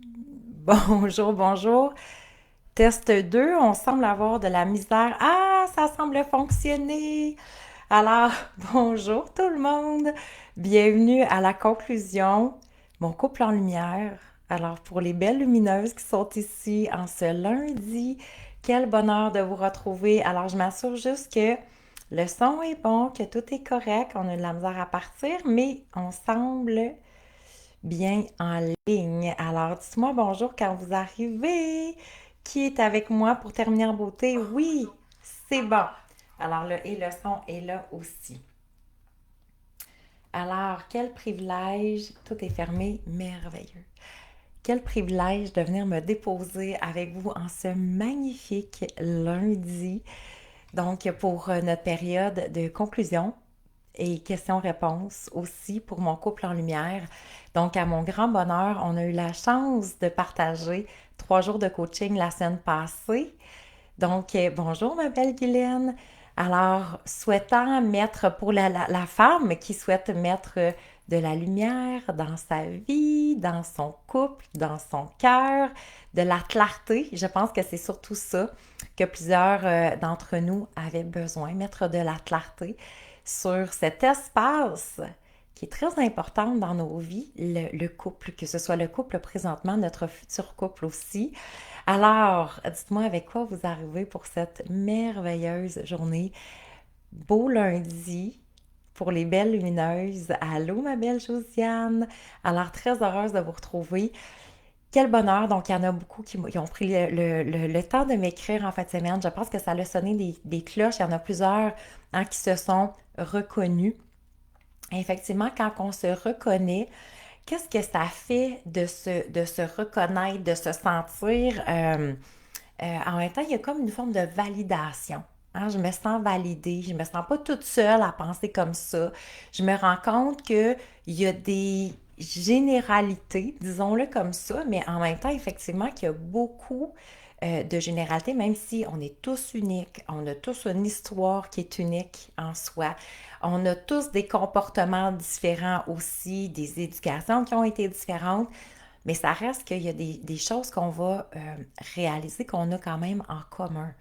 Bonjour, bonjour. Test 2. On semble avoir de la misère. Ah, ça semble fonctionner. Alors, bonjour tout le monde. Bienvenue à la conclusion. Mon couple en lumière. Alors, pour les belles lumineuses qui sont ici en ce lundi, quel bonheur de vous retrouver. Alors, je m'assure juste que le son est bon, que tout est correct. On a de la misère à partir, mais on semble bien en ligne. Alors, dis-moi bonjour quand vous arrivez. Qui est avec moi pour terminer en beauté? Oui, c'est bon. Alors, le son est là aussi. Alors, quel privilège. Tout est fermé, merveilleux. Quel privilège de venir me déposer avec vous en ce magnifique lundi. Donc, pour notre période de conclusion, et questions-réponses aussi pour mon couple en lumière. Donc, à mon grand bonheur, on a eu la chance de partager 3 jours de coaching la semaine passée. Donc, bonjour ma belle Guylaine. Alors, souhaitant mettre pour la femme qui souhaite mettre de la lumière dans sa vie, dans son couple, dans son cœur, de la clarté. Je pense que c'est surtout ça que plusieurs d'entre nous avaient besoin, mettre de la clarté sur cet espace qui est très important dans nos vies, le couple, que ce soit le couple présentement, notre futur couple aussi. Alors, dites-moi avec quoi vous arrivez pour cette merveilleuse journée. Beau lundi pour les belles lumineuses. Allô, ma belle Josiane. Alors, très heureuse de vous retrouver. Quel bonheur! Donc, il y en a beaucoup qui ont pris le temps de m'écrire en fin de semaine. Je pense que ça a sonné des cloches. Il y en a plusieurs hein, qui se sont reconnus. Et effectivement, quand on se reconnaît, qu'est-ce que ça fait de se reconnaître, de se sentir en même temps, il y a comme une forme de validation. Hein, je me sens validée, je me sens pas toute seule à penser comme ça. Je me rends compte qu'il y a des généralités, disons-le comme ça, mais en même temps, effectivement, qu'il y a beaucoup de généralités, même si on est tous uniques, on a tous une histoire qui est unique en soi. On a tous des comportements différents aussi, des éducations qui ont été différentes. Mais ça reste qu'il y a des choses qu'on va réaliser qu'on a quand même en commun.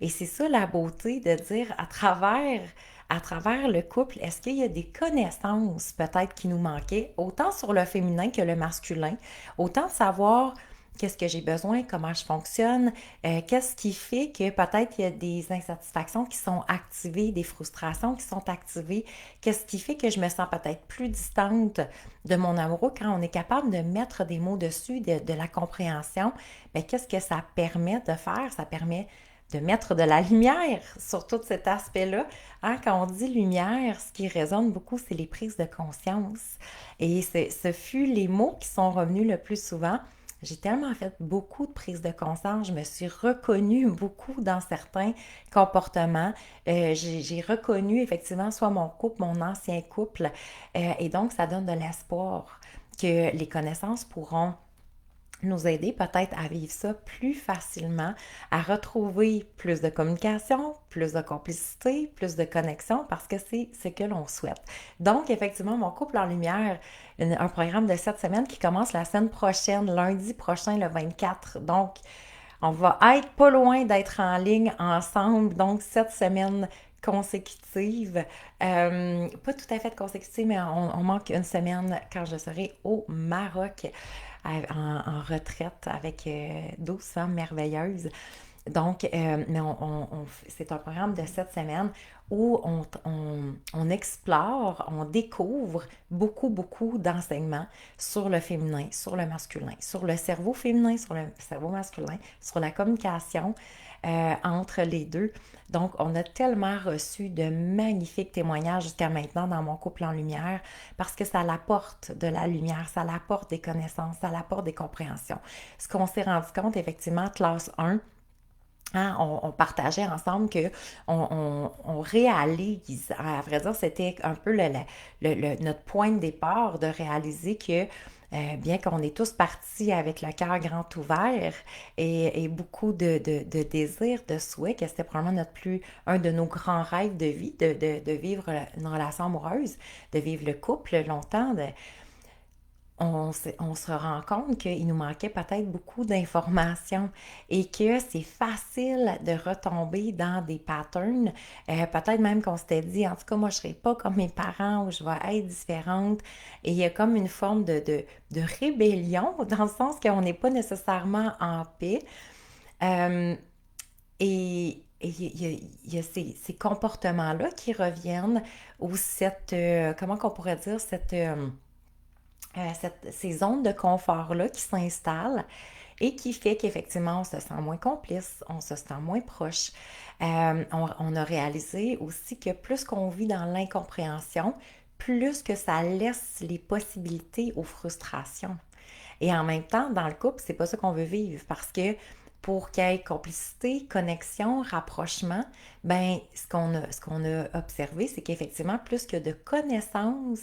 Et c'est ça la beauté de dire à travers le couple, est-ce qu'il y a des connaissances peut-être qui nous manquaient, autant sur le féminin que le masculin, autant de savoir qu'est-ce que j'ai besoin, comment je fonctionne, qu'est-ce qui fait que peut-être il y a des insatisfactions qui sont activées, des frustrations qui sont activées, qu'est-ce qui fait que je me sens peut-être plus distante de mon amoureux quand on est capable de mettre des mots dessus, de la compréhension, bien, qu'est-ce que ça permet de faire? Ça permet de mettre de la lumière sur tout cet aspect-là. Hein, quand on dit lumière, ce qui résonne beaucoup, c'est les prises de conscience. Et ce fut les mots qui sont revenus le plus souvent. J'ai tellement fait beaucoup de prises de conscience, je me suis reconnue beaucoup dans certains comportements. J'ai reconnu effectivement soit mon couple, mon ancien couple, et donc ça donne de l'espoir que les connaissances pourront nous aider peut-être à vivre ça plus facilement, à retrouver plus de communication, plus de complicité, plus de connexion, parce que c'est ce que l'on souhaite. Donc, effectivement, mon couple en lumière, un programme de 7 semaines qui commence la semaine prochaine, lundi prochain, le 24. Donc, on va être pas loin d'être en ligne ensemble, donc 7 semaines consécutives. Pas tout à fait consécutives, mais on manque une semaine quand je serai au Maroc en retraite avec 12 femmes merveilleuses. Donc, mais c'est un programme de 7 semaines où on explore, on découvre beaucoup, beaucoup d'enseignements sur le féminin, sur le masculin, sur le cerveau féminin, sur le cerveau masculin, sur la communication entre les deux. Donc, on a tellement reçu de magnifiques témoignages jusqu'à maintenant dans mon couple en lumière parce que ça l'apporte de la lumière, ça l'apporte des connaissances, ça l'apporte des compréhensions. Ce qu'on s'est rendu compte, effectivement, classe 1, hein, on partageait ensemble que on réalise, à vrai dire, c'était un peu notre point de départ de réaliser que bien qu'on est tous partis avec le cœur grand ouvert et beaucoup de désirs, de souhaits, que c'était probablement un de nos grands rêves de vie, de vivre une relation amoureuse, de vivre le couple longtemps, on se rend compte qu'il nous manquait peut-être beaucoup d'informations et que c'est facile de retomber dans des patterns. Peut-être même qu'on s'était dit, en tout cas, moi, je ne serai pas comme mes parents ou je vais être différente. Et il y a comme une forme de rébellion, dans le sens qu'on n'est pas nécessairement en paix. Euh, et il y a ces comportements-là qui reviennent ou comment qu'on pourrait dire, ces zones de confort-là qui s'installent et qui fait qu'effectivement, on se sent moins complice, on se sent moins proche. On a réalisé aussi que plus qu'on vit dans l'incompréhension, plus que ça laisse les possibilités aux frustrations. Et en même temps, dans le couple, c'est pas ça qu'on veut vivre parce que pour qu'il y ait complicité, connexion, rapprochement, ben ce qu'on a observé, c'est qu'effectivement, plus que de connaissances,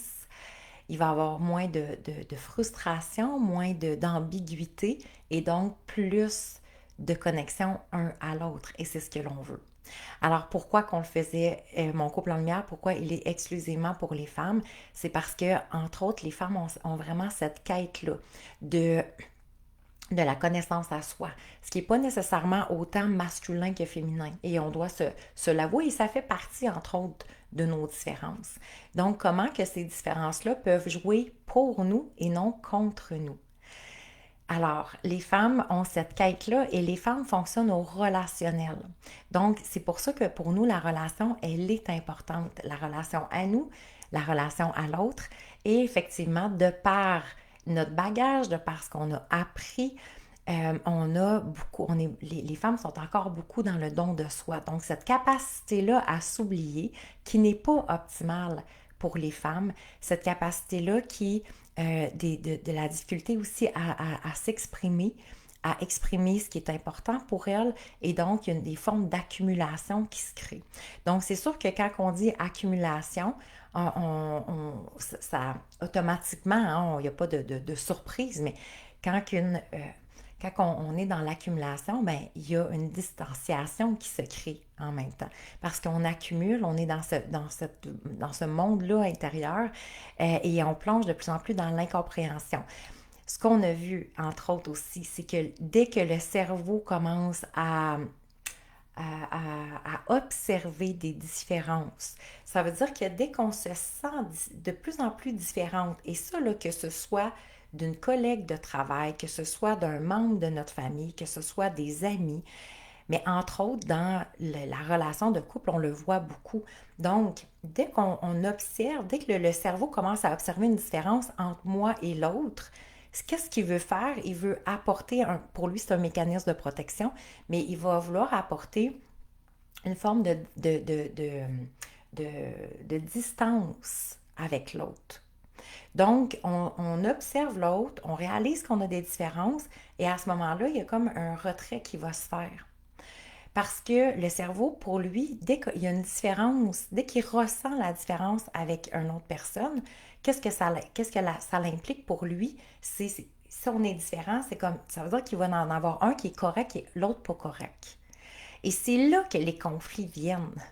il va y avoir moins de frustration, moins d'ambiguïté et donc plus de connexion un à l'autre. Et c'est ce que l'on veut. Alors pourquoi qu'on le faisait, mon couple en lumière, pourquoi il est exclusivement pour les femmes? C'est parce que, entre autres, les femmes ont vraiment cette quête-là de de la connaissance à soi, ce qui n'est pas nécessairement autant masculin que féminin. Et on doit se l'avouer, et ça fait partie, entre autres, de nos différences. Donc, comment que ces différences-là peuvent jouer pour nous et non contre nous? Alors, les femmes ont cette quête-là et les femmes fonctionnent au relationnel. Donc, c'est pour ça que pour nous, la relation, elle est importante. La relation à nous, la relation à l'autre. Et effectivement, de par notre bagage, de par ce qu'on a appris, on a beaucoup, les femmes sont encore beaucoup dans le don de soi. Donc, cette capacité-là à s'oublier, qui n'est pas optimale pour les femmes, cette capacité-là de la difficulté aussi à s'exprimer, à exprimer ce qui est important pour elles, et donc il y a des formes d'accumulation qui se créent. Donc, c'est sûr que quand on dit accumulation, ça automatiquement, hein, il n'y a pas de surprise, mais quand qu'une quand on est dans l'accumulation, ben, il y a une distanciation qui se crée en même temps. Parce qu'on accumule, on est dans ce monde-là intérieur et on plonge de plus en plus dans l'incompréhension. Ce qu'on a vu, entre autres aussi, c'est que dès que le cerveau commence à observer des différences. Ça veut dire que dès qu'on se sent de plus en plus différente, et ça, là, que ce soit d'une collègue de travail, que ce soit d'un membre de notre famille, que ce soit des amis, mais entre autres, dans la relation de couple, on le voit beaucoup. Donc, dès qu'on observe, dès que le cerveau commence à observer une différence entre moi et l'autre, qu'est-ce qu'il veut faire? Il veut apporter, pour lui, c'est un mécanisme de protection, mais il va vouloir apporter une forme de, de distance avec l'autre. Donc, on observe l'autre, on réalise qu'on a des différences et à ce moment-là, il y a comme un retrait qui va se faire. Parce que le cerveau, pour lui, dès qu'il y a une différence, dès qu'il ressent la différence avec une autre personne, ça l'implique pour lui? Si on est différent, c'est comme, ça veut dire qu'il va en avoir un qui est correct et l'autre pas correct. Et c'est là que les conflits viennent.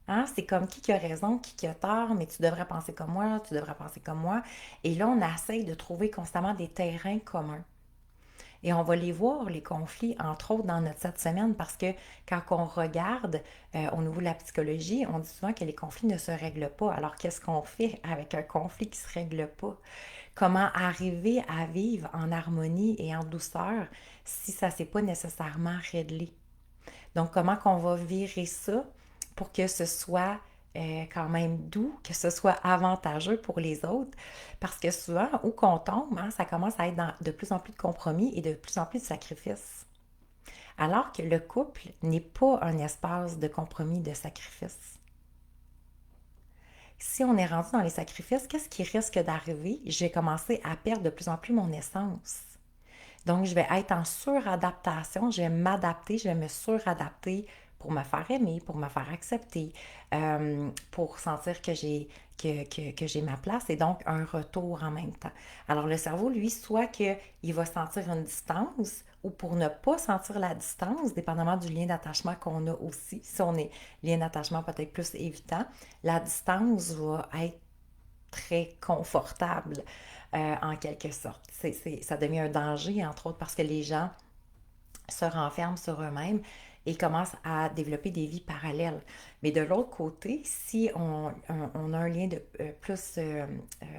Hein? C'est comme qui a raison, qui a tort, mais tu devrais penser comme moi, tu devrais penser comme moi. Et là, on essaye de trouver constamment des terrains communs. Et on va les voir, les conflits, entre autres dans notre 7 semaines, parce que quand on regarde au niveau de la psychologie, on dit souvent que les conflits ne se règlent pas. Alors, qu'est-ce qu'on fait avec un conflit qui ne se règle pas? Comment arriver à vivre en harmonie et en douceur si ça ne s'est pas nécessairement réglé? Donc, comment qu'on va virer ça pour que ce soit quand même doux, que ce soit avantageux pour les autres? Parce que souvent, où qu'on tombe, hein, ça commence à être dans de plus en plus de compromis et de plus en plus de sacrifices. Alors que le couple n'est pas un espace de compromis, de sacrifice. Si on est rendu dans les sacrifices, qu'est-ce qui risque d'arriver? Je vais commencer à perdre de plus en plus mon essence. Donc, je vais être en suradaptation, je vais m'adapter, je vais me suradapter pour me faire aimer, pour me faire accepter, pour sentir que j'ai ma place et donc un retour en même temps. Alors, le cerveau, lui, soit qu'il va sentir une distance ou pour ne pas sentir la distance, dépendamment du lien d'attachement qu'on a aussi, si on est lien d'attachement peut-être plus évitant, la distance va être très confortable. en quelque sorte. Ça devient un danger, entre autres, parce que les gens se renferment sur eux-mêmes et commencent à développer des vies parallèles. Mais de l'autre côté, si on a un lien de plus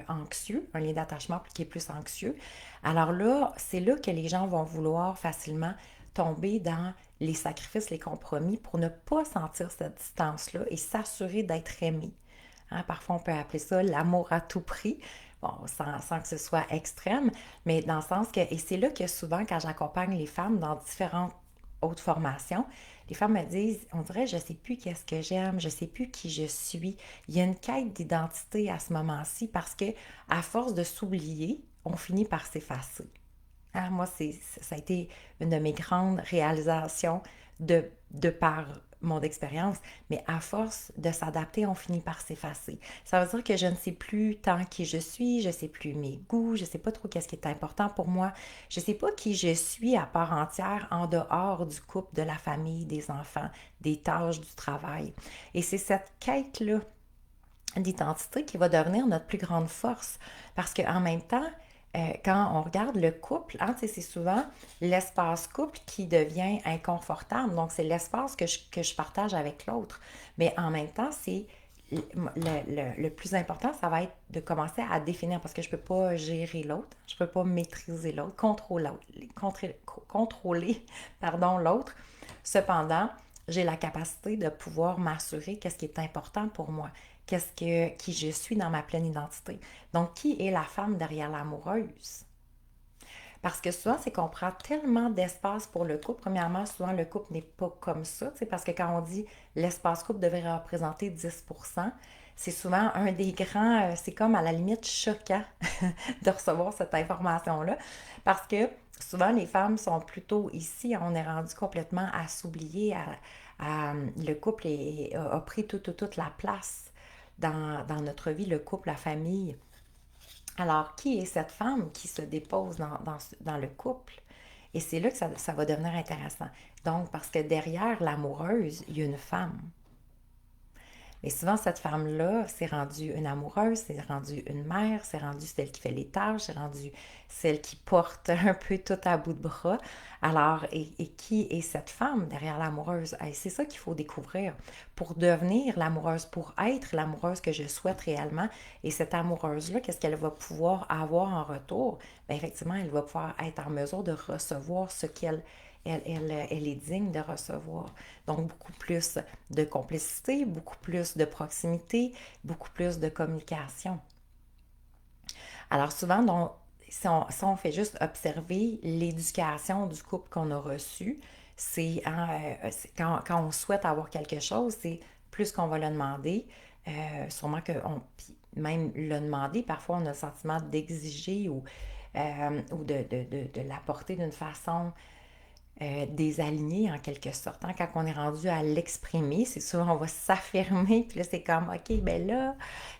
anxieux, un lien d'attachement qui est plus anxieux, alors là, c'est là que les gens vont vouloir facilement tomber dans les sacrifices, les compromis pour ne pas sentir cette distance-là et s'assurer d'être aimé. Hein, parfois, on peut appeler ça l'amour à tout prix. Bon, sans que ce soit extrême, mais dans le sens que, et c'est là que souvent, quand j'accompagne les femmes dans différentes autres formations, les femmes me disent, on dirait, je ne sais plus qu'est-ce que j'aime, je ne sais plus qui je suis. Il y a une quête d'identité à ce moment-ci parce que, à force de s'oublier, on finit par s'effacer. Ah, moi, ça a été une de mes grandes réalisations de par mon expérience, mais à force de s'adapter, on finit par s'effacer. Ça veut dire que je ne sais plus tant qui je suis, je ne sais plus mes goûts, je ne sais pas trop qu'est-ce qui est important pour moi, je ne sais pas qui je suis à part entière en dehors du couple, de la famille, des enfants, des tâches, du travail. Et c'est cette quête-là d'identité qui va devenir notre plus grande force. Parce qu'en même temps, quand on regarde le couple, hein, c'est souvent l'espace couple qui devient inconfortable. Donc, c'est l'espace que je partage avec l'autre. Mais en même temps, c'est le plus important, ça va être de commencer à définir, parce que je ne peux pas gérer l'autre, je ne peux pas maîtriser l'autre, contrôler pardon, l'autre. Cependant, j'ai la capacité de pouvoir m'assurer qu'est-ce qui est important pour moi, qui je suis dans ma pleine identité. Donc, qui est la femme derrière l'amoureuse? Parce que souvent, c'est qu'on prend tellement d'espace pour le couple. Premièrement, souvent, le couple n'est pas comme ça, parce que quand on dit l'espace couple devrait représenter 10%, c'est souvent un des grands, c'est comme à la limite choquant de recevoir cette information-là, parce que souvent, les femmes sont plutôt ici, on est rendu complètement à s'oublier, le couple a pris toute la place dans notre vie, le couple, la famille. Alors, qui est cette femme qui se dépose dans le couple? Et c'est là que ça va devenir intéressant. Donc, parce que derrière l'amoureuse, il y a une femme. Mais souvent, cette femme-là, c'est rendue une amoureuse, c'est rendue une mère, c'est rendue celle qui fait les tâches, c'est rendue celle qui porte un peu tout à bout de bras. Alors, et qui est cette femme derrière l'amoureuse? Et c'est ça qu'il faut découvrir pour devenir l'amoureuse, pour être l'amoureuse que je souhaite réellement. Et cette amoureuse-là, qu'est-ce qu'elle va pouvoir avoir en retour? Bien, effectivement, elle va pouvoir être en mesure de recevoir ce qu'elle elle est digne de recevoir. Donc, beaucoup plus de complicité, beaucoup plus de proximité, beaucoup plus de communication. Alors, souvent, donc, si on fait juste observer l'éducation du couple qu'on a reçu, quand on souhaite avoir quelque chose, c'est plus qu'on va le demander. Sûrement que même le demander, parfois on a le sentiment d'exiger ou de l'apporter d'une façon désaligné en quelque sorte. Hein. Quand on est rendu à l'exprimer, c'est souvent on va s'affirmer, puis là c'est comme, OK, ben là,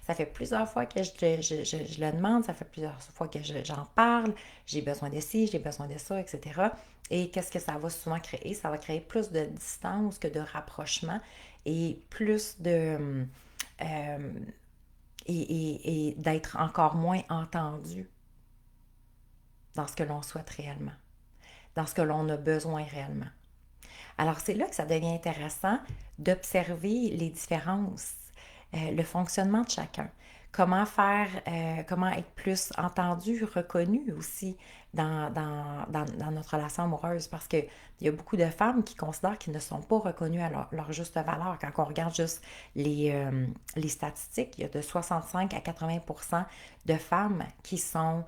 ça fait plusieurs fois que je le demande, ça fait plusieurs fois que j'en parle, j'ai besoin de ci, j'ai besoin de ça, etc. Et qu'est-ce que ça va souvent créer? Ça va créer plus de distance que de rapprochement et plus de... euh, et d'être encore moins entendu dans ce que l'on souhaite réellement, dans ce que l'on a besoin réellement. Alors, c'est là que ça devient intéressant d'observer les différences, le fonctionnement de chacun. Comment être plus entendu, reconnu aussi dans notre relation amoureuse. Parce qu'il y a beaucoup de femmes qui considèrent qu'ils ne sont pas reconnues à leur juste valeur. Quand on regarde juste les statistiques, il y a de 65 à 80% de femmes qui sont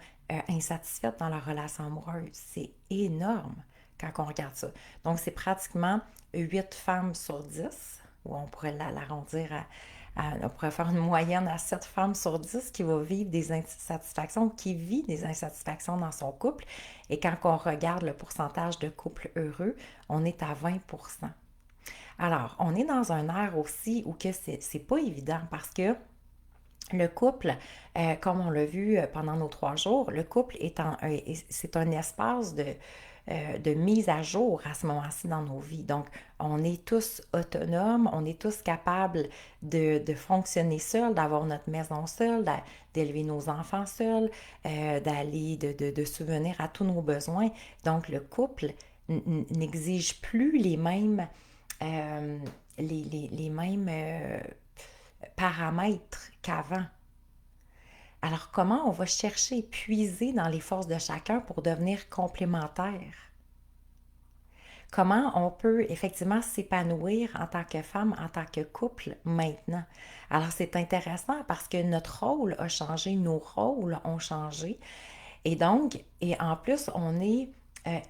insatisfaites dans leur relation amoureuse. C'est énorme quand on regarde ça. Donc, c'est pratiquement 8 femmes sur 10, ou on pourrait l'arrondir on pourrait faire une moyenne à 7 femmes sur 10 qui va vivre des insatisfactions, qui vit des insatisfactions dans son couple. Et quand on regarde le pourcentage de couples heureux, on est à 20%. Alors, on est dans un air aussi où que c'est pas évident parce que le couple, comme on l'a vu pendant nos 3 jours, le couple c'est un espace de mise à jour à ce moment-ci dans nos vies. Donc, on est tous autonomes, on est tous capables de fonctionner seuls, d'avoir notre maison seule, d'élever nos enfants seuls, d'aller, de subvenir à tous nos besoins. Donc, le couple n'exige plus euh, les mêmes paramètres qu'avant. Alors, comment on va chercher, puiser dans les forces de chacun pour devenir complémentaires? Comment on peut effectivement s'épanouir en tant que femme, en tant que couple maintenant? Alors, c'est intéressant parce que notre rôle a changé, nos rôles ont changé. Et donc, et en plus, on est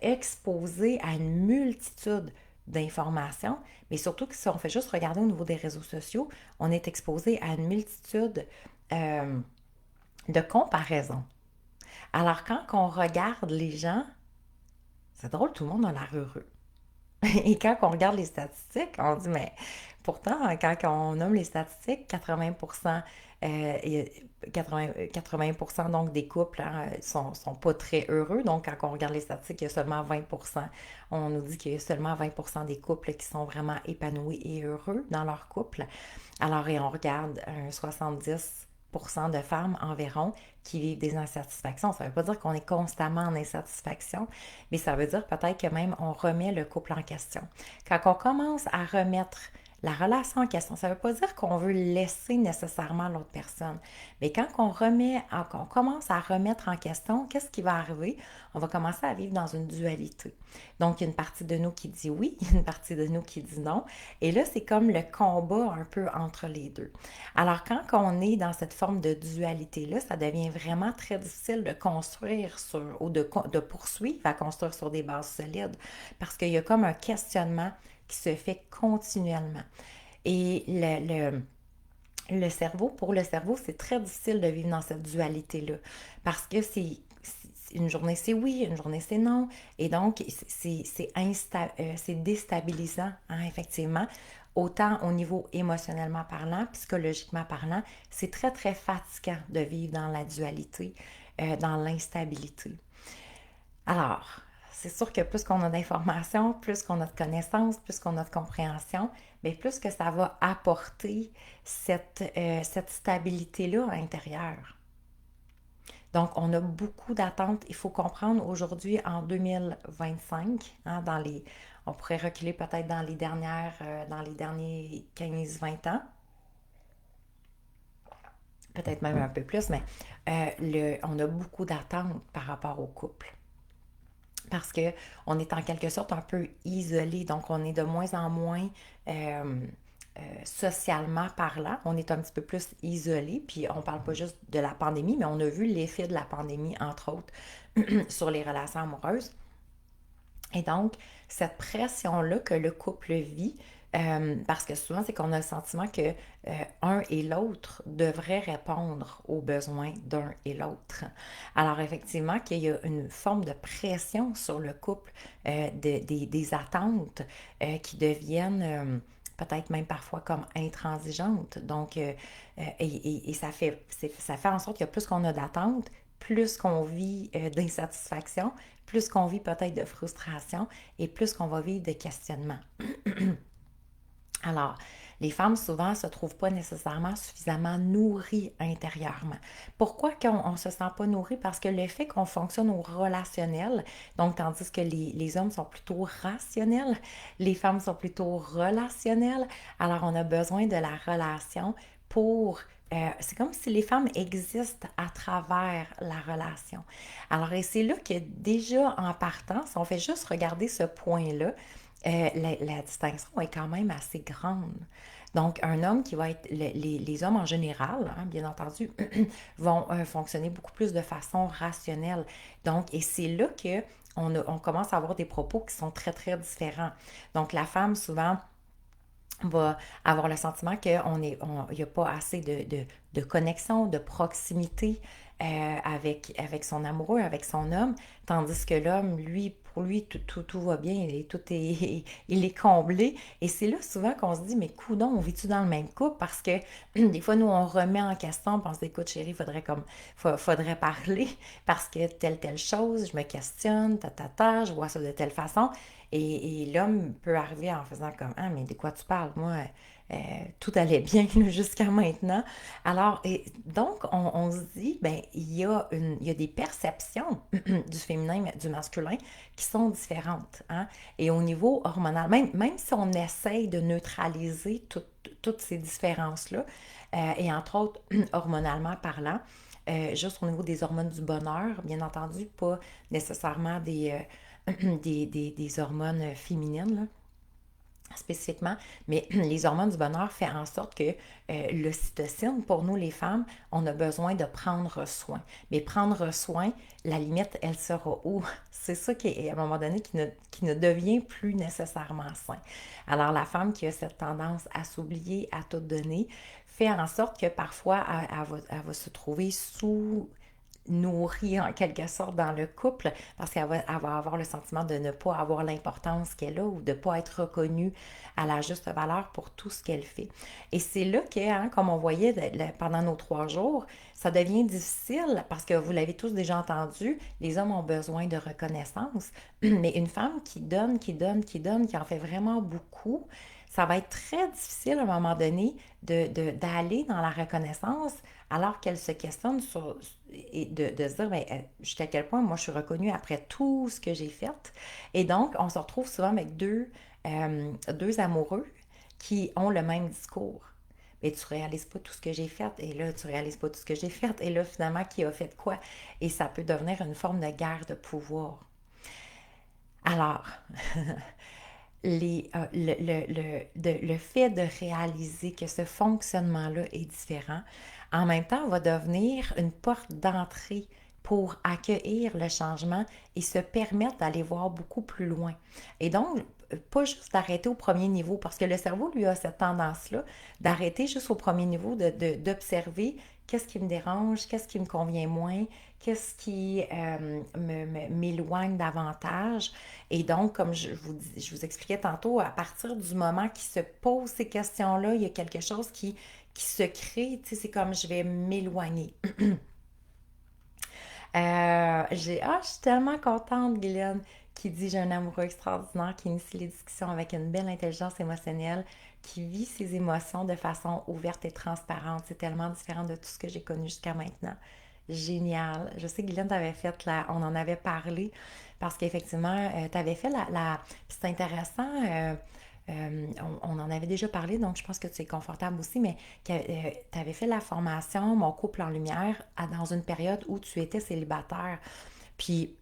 exposé à une multitude d'informations, mais surtout que si on fait juste regarder au niveau des réseaux sociaux, on est exposé à une multitude euh, de comparaisons. Alors, quand on regarde les gens, c'est drôle, tout le monde a l'air heureux. Et quand on regarde les statistiques, on dit, mais pourtant, quand on nomme les statistiques, 80%, 80% donc des couples sont pas très heureux. Donc, quand on regarde les statistiques, il y a seulement 20%. On nous dit qu'il y a seulement 20% des couples qui sont vraiment épanouis et heureux dans leur couple. Alors, et on regarde un 70% de femmes environ qui vivent des insatisfactions. Ça ne veut pas dire qu'on est constamment en insatisfaction, mais ça veut dire peut-être que même on remet le couple en question. Quand on commence à remettre la relation en question, ça ne veut pas dire qu'on veut laisser nécessairement l'autre personne, mais quand on commence à remettre en question, qu'est-ce qui va arriver? On va commencer à vivre dans une dualité. Donc, il y a une partie de nous qui dit oui, il y a une partie de nous qui dit non, et là, c'est comme le combat un peu entre les deux. Alors, quand on est dans cette forme de dualité-là, ça devient vraiment très difficile de construire sur, ou de poursuivre à construire sur des bases solides, parce qu'il y a comme un questionnement qui se fait continuellement. Et le cerveau, pour le cerveau, c'est très difficile de vivre dans cette dualité-là, parce que une journée c'est oui, une journée c'est non, et donc c'est déstabilisant, hein, effectivement, autant au niveau émotionnellement parlant, psychologiquement parlant, c'est très très fatigant de vivre dans la dualité, dans l'instabilité. Alors, c'est sûr que plus qu'on a d'informations, plus qu'on a de connaissances, plus qu'on a de compréhension, mais plus que ça va apporter cette stabilité-là à l'intérieur. Donc, on a beaucoup d'attentes. Il faut comprendre aujourd'hui, en 2025, hein, on pourrait reculer peut-être dans les derniers 15-20 ans, peut-être même un peu plus, mais on a beaucoup d'attentes par rapport au couple. Parce que on est en quelque sorte un peu isolé, donc on est de moins en moins socialement parlant, on est un petit peu plus isolé, puis on parle pas juste de la pandémie, mais on a vu l'effet de la pandémie, entre autres, sur les relations amoureuses. Et donc, cette pression-là que le couple vit, parce que souvent, c'est qu'on a le sentiment que un et l'autre devraient répondre aux besoins d'un et l'autre. Alors, effectivement, qu'il y a une forme de pression sur le couple, des attentes qui deviennent peut-être même parfois comme intransigeantes. Donc, et ça fait en sorte que plus qu'on a d'attentes, plus qu'on vit d'insatisfaction, plus qu'on vit peut-être de frustration et plus qu'on va vivre de questionnement. Alors, les femmes souvent ne se trouvent pas nécessairement suffisamment nourries intérieurement. Pourquoi qu'on ne se sent pas nourri? Parce que le fait qu'on fonctionne au relationnel, donc tandis que les hommes sont plutôt rationnels, les femmes sont plutôt relationnelles, alors on a besoin de la relation pour c'est comme si les femmes existent à travers la relation. Alors, et c'est là que déjà en partant, si on fait juste regarder ce point-là, la distinction est quand même assez grande. Donc, un homme qui va être, les hommes en général, hein, bien entendu, vont fonctionner beaucoup plus de façon rationnelle. Donc, et c'est là que on commence à avoir des propos qui sont très, très différents. Donc, la femme, souvent, va avoir le sentiment qu'il n'y a pas assez de connexion, de proximité avec son amoureux, avec son homme, tandis que l'homme, lui, pour lui, tout va bien, il est comblé. Et c'est là souvent qu'on se dit, mais coudonc, on vit-tu dans le même couple? Parce que des fois, nous, on remet en question, on se dit, écoute, chérie, faudrait parler parce que telle chose, je me questionne, je vois ça de telle façon. Et l'homme peut arriver en faisant comme, ah, mais de quoi tu parles? Moi, tout allait bien jusqu'à maintenant. Alors, et donc, on se dit, ben, il y a des perceptions du féminin, du masculin qui sont différentes. Hein? Et au niveau hormonal, même si on essaye de neutraliser toutes ces différences-là, et entre autres, hormonalement parlant, juste au niveau des hormones du bonheur, bien entendu, pas nécessairement des hormones féminines, là, spécifiquement, mais les hormones du bonheur font en sorte que l'ocytocine, pour nous les femmes, on a besoin de prendre soin. Mais prendre soin, la limite, elle sera où? C'est ça qui est, à un moment donné, qui ne devient plus nécessairement sain. Alors, la femme qui a cette tendance à s'oublier, à tout donner, fait en sorte que parfois, elle va se trouver sous nourrie en quelque sorte dans le couple parce elle va avoir le sentiment de ne pas avoir l'importance qu'elle a ou de ne pas être reconnue à la juste valeur pour tout ce qu'elle fait. Et c'est là que, hein, comme on voyait pendant nos 3 jours, ça devient difficile parce que vous l'avez tous déjà entendu, les hommes ont besoin de reconnaissance, mais une femme qui donne, qui donne, qui donne, qui en fait vraiment beaucoup, ça va être très difficile à un moment donné d'aller dans la reconnaissance alors qu'elle se questionne et de se dire ben, jusqu'à quel point moi je suis reconnue après tout ce que j'ai fait. Et donc, on se retrouve souvent avec deux amoureux qui ont le même discours. Mais tu réalises pas tout ce que j'ai fait, et là, tu réalises pas tout ce que j'ai fait, et là, finalement, qui a fait quoi? Et ça peut devenir une forme de guerre de pouvoir. Alors, le fait de réaliser que ce fonctionnement-là est différent, en même temps, va devenir une porte d'entrée pour accueillir le changement et se permettre d'aller voir beaucoup plus loin. Et donc, pas juste d'arrêter au premier niveau, parce que le cerveau, lui, a cette tendance-là d'arrêter juste au premier niveau, d'observer qu'est-ce qui me dérange, qu'est-ce qui me convient moins, qu'est-ce qui m'éloigne davantage. Et donc, comme je vous expliquais tantôt, à partir du moment qu'il se pose ces questions-là, il y a quelque chose qui se crée. Tu sais, c'est comme je vais m'éloigner. Je suis tellement contente, Guylaine, qui dit j'ai un amoureux extraordinaire qui initie les discussions avec une belle intelligence émotionnelle, qui vit ses émotions de façon ouverte et transparente. C'est tellement différent de tout ce que j'ai connu jusqu'à maintenant. Génial. Je sais que Guylaine t'avait fait on en avait parlé parce qu'effectivement, tu avais fait c'est intéressant. On en avait déjà parlé, donc je pense que tu es confortable aussi, mais tu avais fait la formation Mon couple en lumière dans une période où tu étais célibataire. Puis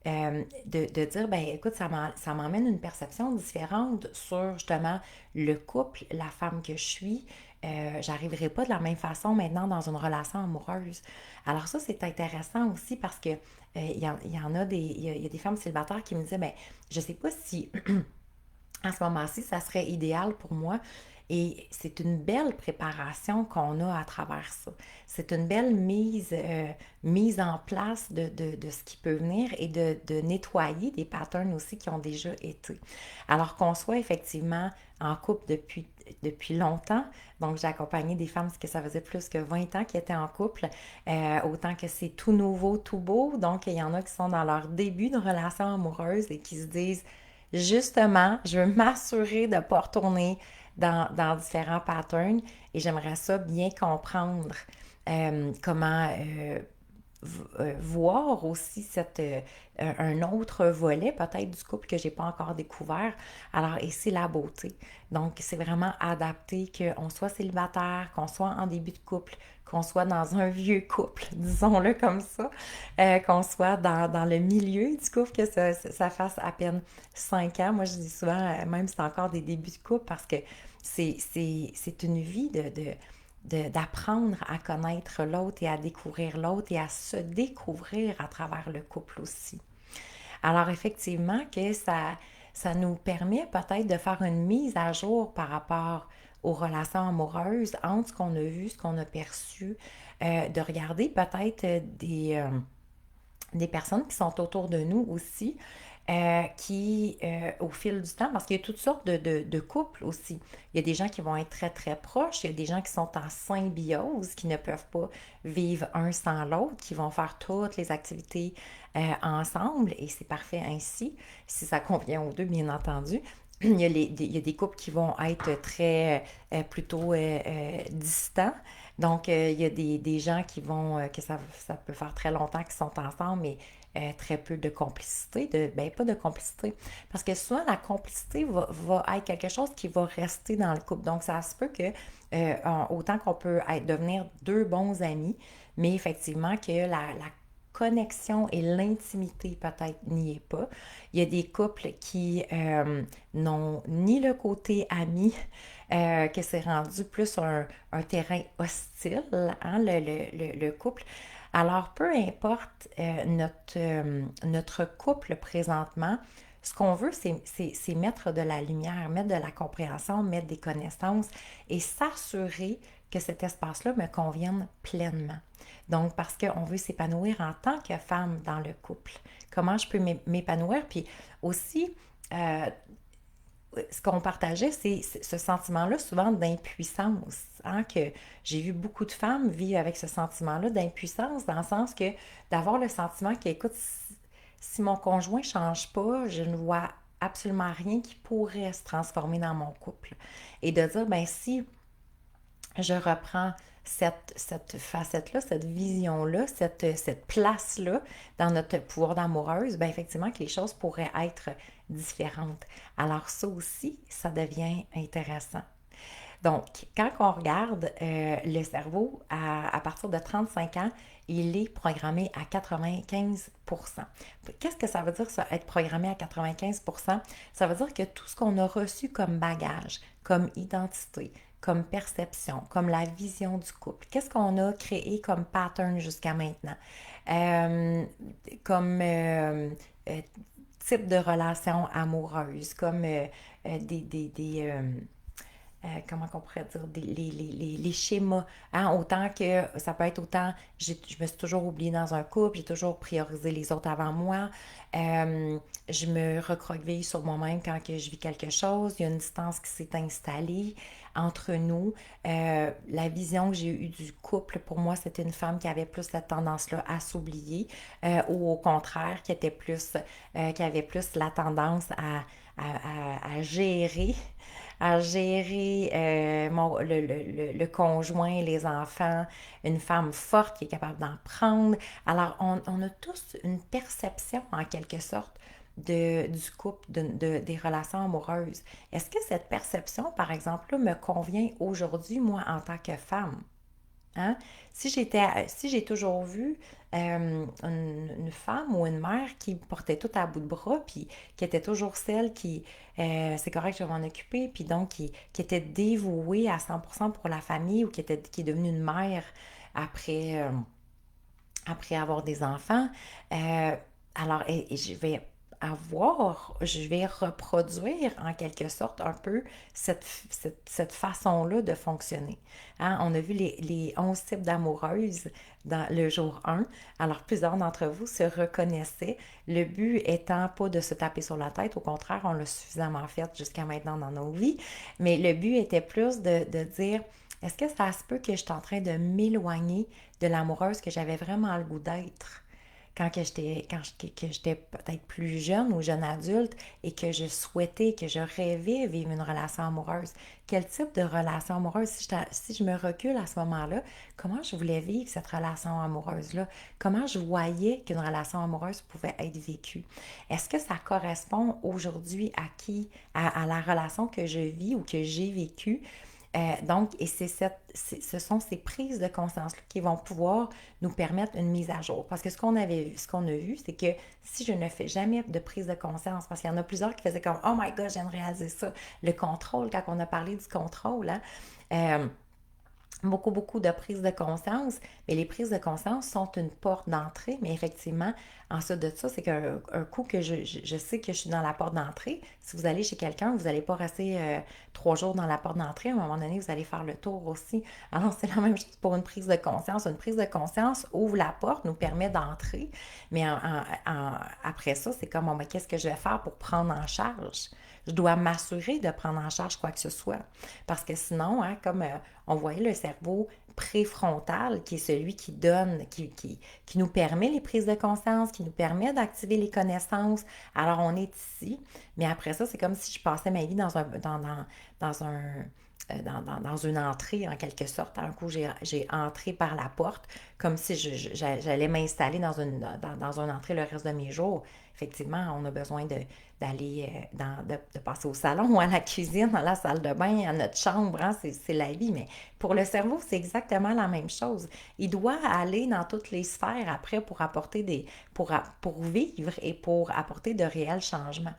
de dire, ben écoute, ça m'emmène une perception différente sur justement le couple, la femme que je suis. J'arriverai pas de la même façon maintenant dans une relation amoureuse. Alors ça, c'est intéressant aussi parce que il y en a il y a des femmes célibataires qui me disaient, ben je sais pas si à ce moment-ci, ça serait idéal pour moi. Et c'est une belle préparation qu'on a à travers ça. C'est une belle mise en place de ce qui peut venir et de nettoyer des patterns aussi qui ont déjà été. Alors qu'on soit effectivement en couple depuis longtemps, donc j'ai accompagné des femmes que ça faisait plus que 20 ans qui étaient en couple, autant que c'est tout nouveau, tout beau. Donc il y en a qui sont dans leur début de relation amoureuse et qui se disent justement, je veux m'assurer de ne pas retourner dans différents patterns et j'aimerais ça bien comprendre comment voir aussi un autre volet peut-être du couple que j'ai pas encore découvert. Alors, et c'est la beauté. Donc, c'est vraiment adapté qu'on soit célibataire, qu'on soit en début de couple, qu'on soit dans un vieux couple, disons-le comme ça, qu'on soit dans le milieu du couple, que ça fasse à peine 5 ans. Moi, je dis souvent, même si c'est encore des débuts de couple, parce que c'est une vie d'apprendre à connaître l'autre et à découvrir l'autre et à se découvrir à travers le couple aussi. Alors effectivement que ça nous permet peut-être de faire une mise à jour par rapport aux relations amoureuses entre ce qu'on a vu, ce qu'on a perçu, de regarder peut-être des personnes qui sont autour de nous aussi, au fil du temps, parce qu'il y a toutes sortes de couples aussi. Il y a des gens qui vont être très, très proches, il y a des gens qui sont en symbiose, qui ne peuvent pas vivre un sans l'autre, qui vont faire toutes les activités ensemble, et c'est parfait ainsi, si ça convient aux deux, bien entendu. Il y a des couples qui vont être très plutôt distants. Donc, il y a des gens qui vont, que ça peut faire très longtemps qu'ils sont ensemble, mais très peu de complicité, ben pas de complicité. Parce que souvent, la complicité va être quelque chose qui va rester dans le couple. Donc, ça se peut que, autant qu'on peut devenir deux bons amis, mais effectivement que la connexion et l'intimité peut-être n'y est pas. Il y a des couples qui n'ont ni le côté ami, que c'est rendu plus un terrain hostile, hein, le couple. Alors, peu importe notre couple présentement, ce qu'on veut, c'est mettre de la lumière, mettre de la compréhension, mettre des connaissances et s'assurer que cet espace-là me convienne pleinement. Donc, parce qu'on veut s'épanouir en tant que femme dans le couple. Comment je peux m'épanouir? Puis aussi, euh, ce qu'on partageait, c'est ce sentiment-là souvent d'impuissance, hein, que j'ai vu beaucoup de femmes vivre avec ce sentiment-là d'impuissance, dans le sens que d'avoir le sentiment que, écoute, si mon conjoint ne change pas, je ne vois absolument rien qui pourrait se transformer dans mon couple. Et de dire, ben si je reprends cette facette-là, cette vision-là, cette place-là dans notre pouvoir d'amoureuse, bien effectivement que les choses pourraient être différentes. Alors ça aussi, ça devient intéressant. Donc, quand on regarde le cerveau, à partir de 35 ans, il est programmé à 95%. Qu'est-ce que ça veut dire, ça, être programmé à 95%? Ça veut dire que tout ce qu'on a reçu comme bagage, comme identité, comme perception, comme la vision du couple, qu'est-ce qu'on a créé comme pattern jusqu'à maintenant, euh, comme euh, type de relation amoureuse, comme comment on pourrait dire, les schémas. Hein? Autant que ça peut être autant, je me suis toujours oubliée dans un couple, j'ai toujours priorisé les autres avant moi. Je me recroqueville sur moi-même quand que je vis quelque chose. Il y a une distance qui s'est installée entre nous. La vision que j'ai eue du couple, pour moi, c'était une femme qui avait plus cette tendance-là à s'oublier, ou au contraire, qui avait plus la tendance à gérer le conjoint, les enfants, une femme forte qui est capable d'en prendre. Alors, on a tous une perception, en quelque sorte, du couple, des relations amoureuses. Est-ce que cette perception, par exemple, là, me convient aujourd'hui, moi, en tant que femme? Hein? Si j'ai toujours vu une femme ou une mère qui portait tout à bout de bras, puis qui était toujours celle qui, c'est correct, je vais m'en occuper, puis donc qui était dévouée à 100% pour la famille, ou qui est devenue une mère après, après avoir des enfants, euh, alors et je vais reproduire en quelque sorte un peu cette façon-là de fonctionner. Hein? On a vu les 11 types d'amoureuses dans le jour 1. Alors, plusieurs d'entre vous se reconnaissaient. Le but étant pas de se taper sur la tête, au contraire, on l'a suffisamment fait jusqu'à maintenant dans nos vies, mais le but était plus de dire, est-ce que ça se peut que je suis en train de m'éloigner de l'amoureuse que j'avais vraiment le goût d'être que j'étais peut-être plus jeune ou jeune adulte, et que je souhaitais, que je rêvais vivre une relation amoureuse? Quel type de relation amoureuse? Si je me recule à ce moment-là, comment je voulais vivre cette relation amoureuse-là? Comment je voyais qu'une relation amoureuse pouvait être vécue? Est-ce que ça correspond aujourd'hui à la relation que je vis ou que j'ai vécue? Donc, et ce sont ces prises de conscience-là qui vont pouvoir nous permettre une mise à jour. Parce que ce qu'on a vu, c'est que si je ne fais jamais de prise de conscience, parce qu'il y en a plusieurs qui faisaient comme Oh my God, j'aime réaliser ça. Le contrôle, quand on a parlé du contrôle, hein, euh, beaucoup, beaucoup de prises de conscience, mais les prises de conscience sont une porte d'entrée, mais effectivement, ensuite de ça, c'est qu'un coup que je sais que je suis dans la porte d'entrée, si vous allez chez quelqu'un, vous n'allez pas rester 3 jours dans la porte d'entrée, à un moment donné, vous allez faire le tour aussi. Alors, c'est la même chose pour une prise de conscience. Une prise de conscience ouvre la porte, nous permet d'entrer, mais après ça, c'est comme, bon, ben, qu'est-ce que je vais faire pour prendre en charge? Je dois m'assurer de prendre en charge quoi que ce soit. Parce que sinon, hein, comme on voyait le cerveau préfrontal, qui est celui qui donne, qui nous permet les prises de conscience, qui nous permet d'activer les connaissances. Alors, on est ici, mais après ça, c'est comme si je passais ma vie dans un dans une entrée, en quelque sorte. Un coup, j'ai entré par la porte, comme si j'allais m'installer dans une entrée le reste de mes jours. Effectivement, on a besoin d'aller, de passer au salon ou à la cuisine, à la salle de bain, à notre chambre, hein, c'est la vie. Mais pour le cerveau, c'est exactement la même chose. Il doit aller dans toutes les sphères après pour apporter pour vivre et pour apporter de réels changements.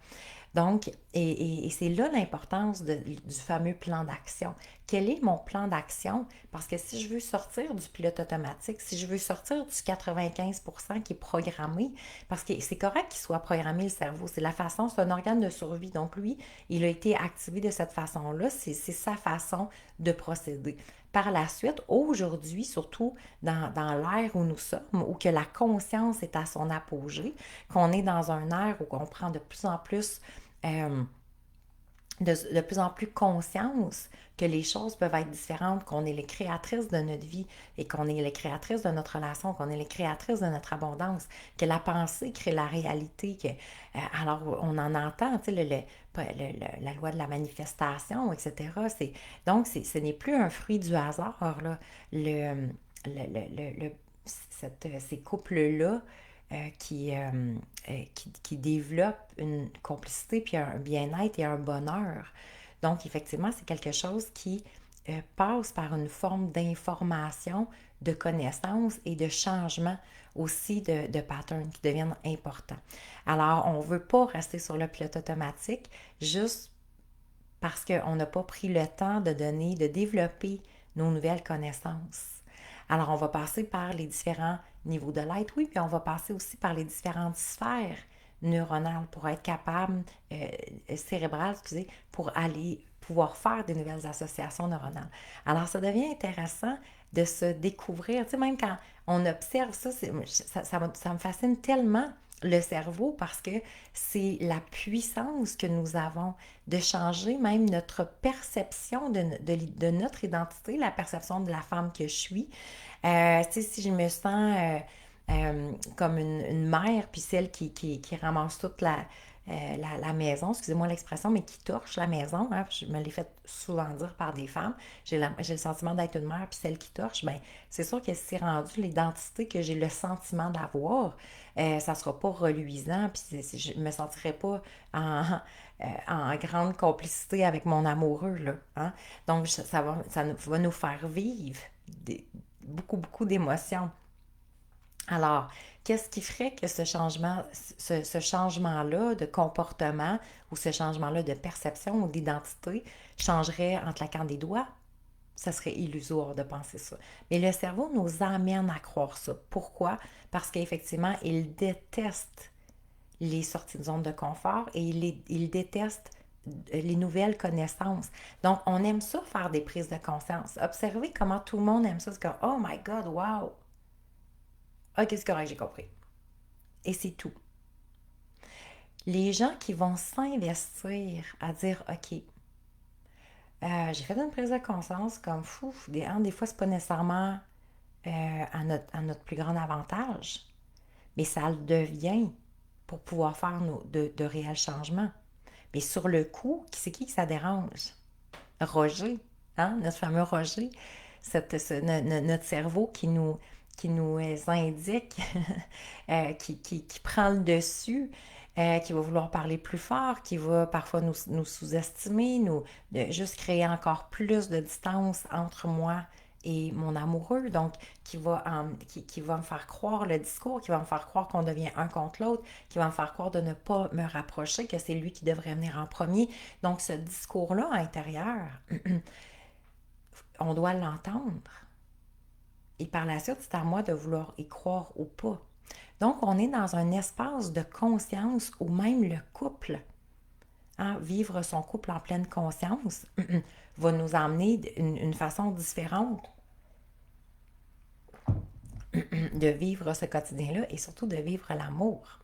Donc, et c'est là l'importance du fameux plan d'action. Quel est mon plan d'action? Parce que si je veux sortir du pilote automatique, si je veux sortir du 95% qui est programmé, parce que c'est correct qu'il soit programmé le cerveau, c'est la façon, c'est un organe de survie. Donc lui, il a été activé de cette façon-là, c'est sa façon de procéder. Par la suite, aujourd'hui, surtout dans l'ère où nous sommes, où que la conscience est à son apogée, qu'on est dans un ère où on prend de plus en plus euh, de plus en plus conscience que les choses peuvent être différentes, qu'on est les créatrices de notre vie et qu'on est les créatrices de notre relation, qu'on est les créatrices de notre abondance, que la pensée crée la réalité, que alors on en entend, tu sais, la loi de la manifestation, etc. Donc, ce n'est plus un fruit du hasard, là, le, ces couples-là qui développe une complicité, puis un bien-être et un bonheur. Donc, effectivement, c'est quelque chose qui passe par une forme d'information, de connaissance et de changement aussi de patterns qui deviennent importants. Alors, on ne veut pas rester sur le pilote automatique juste parce qu'on n'a pas pris le temps de développer nos nouvelles connaissances. Alors, on va passer par les différents niveaux de l'être, oui, puis on va passer aussi par les différentes sphères neuronales pour être capable, cérébrales, excusez, pour aller pouvoir faire des nouvelles associations neuronales. Alors, ça devient intéressant de se découvrir. Tu sais, même quand on observe ça, ça me fascine tellement le cerveau parce que c'est la puissance que nous avons de changer même notre perception de notre identité, la perception de la femme que je suis. Tu sais, si je me sens comme une mère, puis celle qui ramasse toute la maison, excusez-moi l'expression, mais qui torche la maison, hein, je me l'ai fait souvent dire par des femmes, j'ai le sentiment d'être une mère, puis celle qui torche, ben c'est sûr que si c'est rendu l'identité que j'ai le sentiment d'avoir, ça sera pas reluisant, puis je me sentirai pas en grande complicité avec mon amoureux, là, hein? Donc, ça va nous faire vivre des, beaucoup, beaucoup d'émotions. Alors, qu'est-ce qui ferait que ce changement-là de comportement ou ce changement-là de perception ou d'identité changerait en claquant des doigts? Ça serait illusoire de penser ça. Mais le cerveau nous amène à croire ça. Pourquoi? Parce qu'effectivement, il déteste les sorties de zone de confort et il déteste les nouvelles connaissances. Donc, on aime ça faire des prises de conscience. Observez comment tout le monde aime ça. C'est comme, oh my God, wow! Ok, c'est correct, j'ai compris. Et c'est tout. Les gens qui vont s'investir à dire, OK, j'ai fait une prise de conscience comme fou. Des fois, c'est pas nécessairement à notre plus grand avantage, mais ça le devient pour pouvoir faire de réels changements. Mais sur le coup, c'est qui que ça dérange? Roger, hein? Notre fameux Roger, notre cerveau qui nous indique, qui prend le dessus, qui va vouloir parler plus fort, qui va parfois nous sous-estimer, juste créer encore plus de distance entre moi et mon amoureux, donc qui va me faire croire le discours, qui va me faire croire qu'on devient un contre l'autre, qui va me faire croire de ne pas me rapprocher, que c'est lui qui devrait venir en premier. Donc ce discours-là intérieur, on doit l'entendre. Et par la suite, c'est à moi de vouloir y croire ou pas. Donc, on est dans un espace de conscience où même le couple, hein, vivre son couple en pleine conscience, va nous emmener d'une façon différente de vivre ce quotidien-là et surtout de vivre l'amour.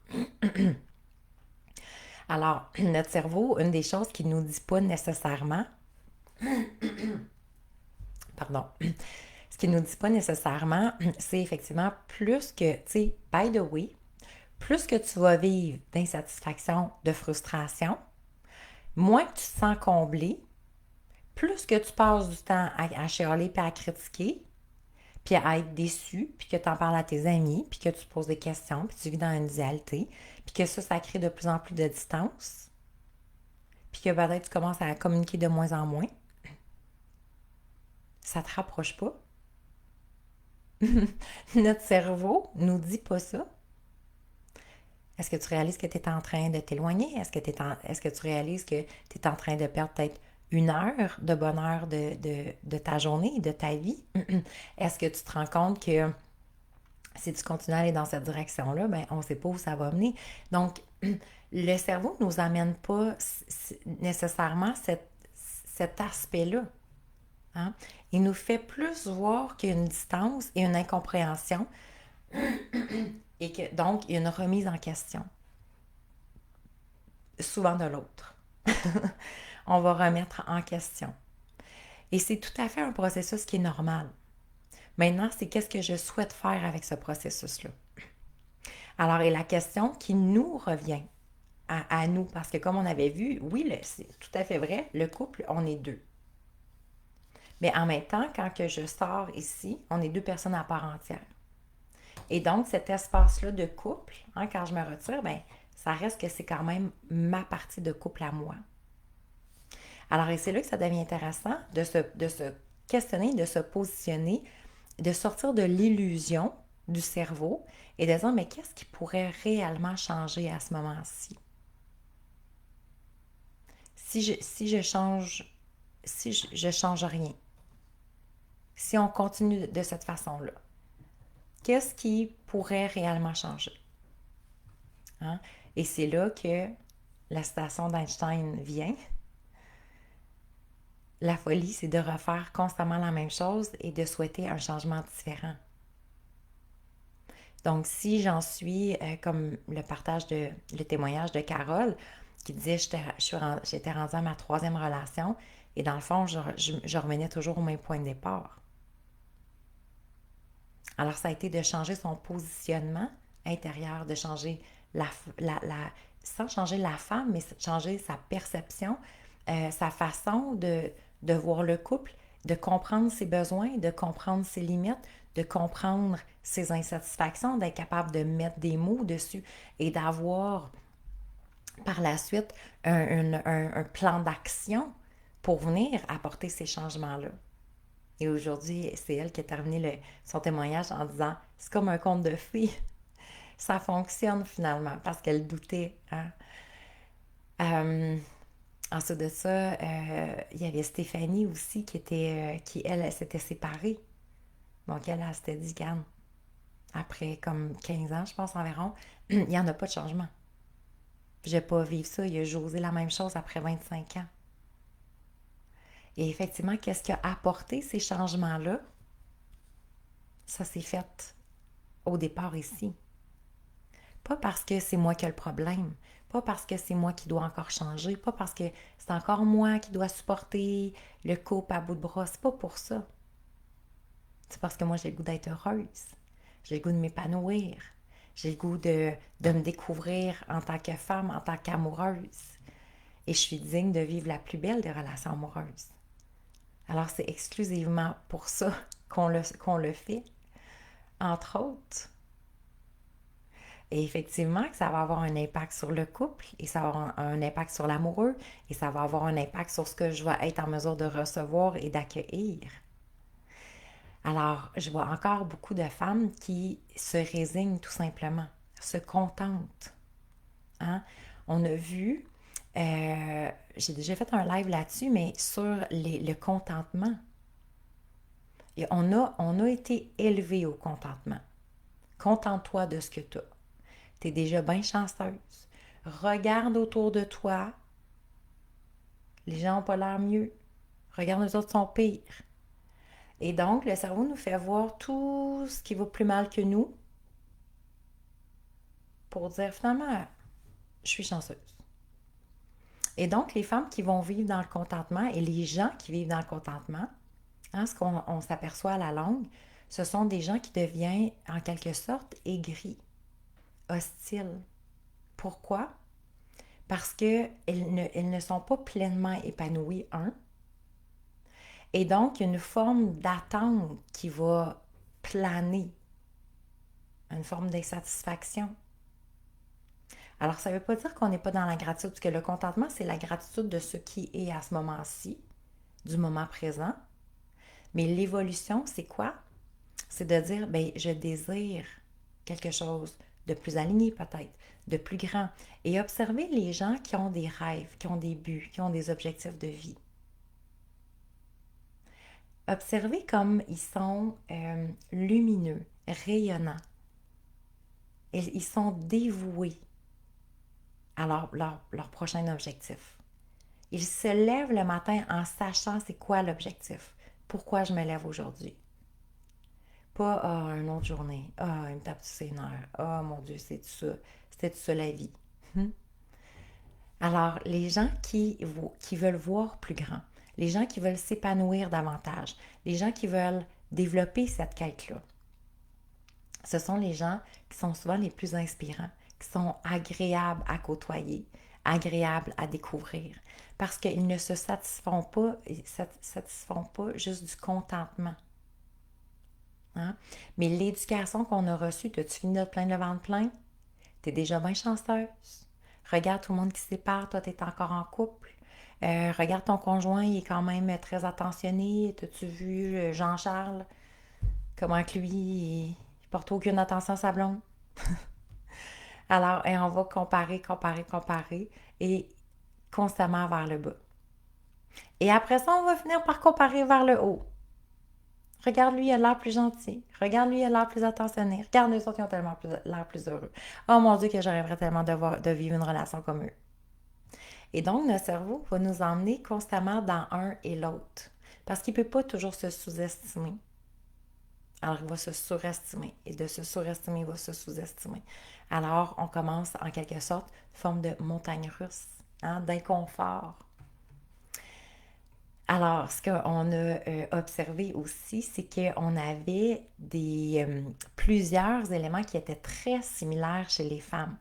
Alors, notre cerveau, une des choses qu'il ne nous dit pas nécessairement, pardon, ce qu'il ne nous dit pas nécessairement, c'est effectivement plus que, tu sais, by the way, plus que tu vas vivre d'insatisfaction, de frustration, moins que tu te sens comblé, plus que tu passes du temps à chialer puis à critiquer, puis à être déçu, puis que tu en parles à tes amis, puis que tu te poses des questions, puis tu vis dans une dualité, puis que ça crée de plus en plus de distance, puis que peut-être tu commences à communiquer de moins en moins, ça te rapproche pas. Notre cerveau nous dit pas ça. Est-ce que tu réalises que tu es en train de t'éloigner? Est-ce que tu réalises que tu es en train de perdre peut-être une heure de bonheur de ta journée, de ta vie? Est-ce que tu te rends compte que si tu continues à aller dans cette direction-là, ben, on ne sait pas où ça va mener. Donc, le cerveau ne nous amène pas nécessairement cet aspect-là. Hein? Il nous fait plus voir qu'il y a une distance et une incompréhension et que donc il y a une remise en question, souvent de l'autre. On va remettre en question. Et c'est tout à fait un processus qui est normal. Maintenant, c'est qu'est-ce que je souhaite faire avec ce processus-là. Alors, et la question qui nous revient à nous, parce que comme on avait vu, oui, c'est tout à fait vrai, le couple, on est deux. Mais en même temps, quand que je sors ici, on est deux personnes à part entière. Et donc, cet espace-là de couple, hein, quand je me retire, ben, ça reste que c'est quand même ma partie de couple à moi. Alors, et c'est là que ça devient intéressant de se questionner, de se positionner, de sortir de l'illusion du cerveau et de dire, mais qu'est-ce qui pourrait réellement changer à ce moment-ci? Si je change, si je change rien, si on continue de cette façon-là, qu'est-ce qui pourrait réellement changer? Hein? Et c'est là que la citation d'Einstein vient. La folie, c'est de refaire constamment la même chose et de souhaiter un changement différent. Donc, si j'en suis comme le témoignage de Carole, qui disait j'étais rendue à ma troisième relation et dans le fond, je revenais toujours au même point de départ. Alors, ça a été de changer son positionnement intérieur, de changer sans changer la femme, mais changer sa perception, sa façon de voir le couple, de comprendre ses besoins, de comprendre ses limites, de comprendre ses insatisfactions, d'être capable de mettre des mots dessus et d'avoir par la suite un plan d'action pour venir apporter ces changements-là. Et aujourd'hui, c'est elle qui a terminé son témoignage en disant « C'est comme un conte de fées. Ça fonctionne finalement parce qu'elle doutait. Hein? Ensuite de ça, il y avait Stéphanie aussi elle s'était séparée. Donc, elle s'était dit, Gann, après comme 15 ans, je pense environ, il n'y en a pas de changement. Je ne vais pas vivre ça. Il a José la même chose après 25 ans. Et effectivement, qu'est-ce qui a apporté ces changements-là? Ça s'est fait au départ ici. Pas parce que c'est moi qui ai le problème, pas parce que c'est moi qui dois encore changer, pas parce que c'est encore moi qui dois supporter le couple à bout de bras, c'est pas pour ça. C'est parce que moi j'ai le goût d'être heureuse, j'ai le goût de m'épanouir, j'ai le goût de me découvrir en tant que femme, en tant qu'amoureuse. Et je suis digne de vivre la plus belle des relations amoureuses. Alors c'est exclusivement pour ça qu'on le fait, entre autres. Et effectivement, que ça va avoir un impact sur le couple et ça va avoir un impact sur l'amoureux et ça va avoir un impact sur ce que je vais être en mesure de recevoir et d'accueillir. Alors, je vois encore beaucoup de femmes qui se résignent tout simplement, se contentent. Hein? On a vu, j'ai déjà fait un live là-dessus, mais sur le contentement. Et on a été élevé au contentement. Contente-toi de ce que tu as. Tu es déjà bien chanceuse. Regarde autour de toi. Les gens n'ont pas l'air mieux. Regarde, les autres sont pires. Et donc, le cerveau nous fait voir tout ce qui va plus mal que nous pour dire finalement, je suis chanceuse. Et donc, les femmes qui vont vivre dans le contentement et les gens qui vivent dans le contentement, hein, ce qu'on s'aperçoit à la longue, ce sont des gens qui deviennent en quelque sorte aigris, hostiles. Pourquoi? Parce qu'elles ne sont pas pleinement épanouies, un. Et donc, une forme d'attente qui va planer, une forme d'insatisfaction. Alors, ça ne veut pas dire qu'on n'est pas dans la gratitude, parce que le contentement, c'est la gratitude de ce qui est à ce moment-ci, du moment présent. Mais l'évolution, c'est quoi? C'est de dire, ben, je désire quelque chose de plus aligné peut-être, de plus grand. Et observer les gens qui ont des rêves, qui ont des buts, qui ont des objectifs de vie. Observer comme ils sont lumineux, rayonnants. Et ils sont dévoués à leur prochain objectif. Ils se lèvent le matin en sachant c'est quoi l'objectif. Pourquoi je me lève aujourd'hui? Pas une autre journée. Il me tape sur ses nerfs. Mon Dieu, c'est tout ça. C'était tout ça la vie. Alors, les gens qui veulent voir plus grand, les gens qui veulent s'épanouir davantage, les gens qui veulent développer cette quête-là, ce sont les gens qui sont souvent les plus inspirants, qui sont agréables à côtoyer, agréables à découvrir, parce qu'ils ne se satisfont pas juste du contentement. Hein? Mais l'éducation qu'on a reçue, t'as-tu fini de te plaindre le ventre plein? T'es déjà bien chanceuse. Regarde tout le monde qui se sépare, toi, t'es encore en couple. Regarde ton conjoint, il est quand même très attentionné. T'as-tu vu Jean-Charles? Comment que lui, il porte aucune attention à sa blonde? Alors, et on va comparer et constamment vers le bas. Et après ça, on va finir par comparer vers le haut. Regarde lui, il a l'air plus gentil. Regarde lui, il a l'air plus attentionné. Regarde les autres, ils ont tellement l'air plus heureux. Oh mon Dieu, que j'arriverais tellement de vivre une relation comme eux. Et donc, notre cerveau va nous emmener constamment dans un et l'autre. Parce qu'il ne peut pas toujours se sous-estimer. Alors, il va se surestimer. Et de se surestimer, il va se sous-estimer. Alors, on commence en quelque sorte une forme de montagne russe, hein, d'inconfort. Alors, ce qu'on a observé aussi, c'est qu'on avait plusieurs éléments qui étaient très similaires chez les femmes.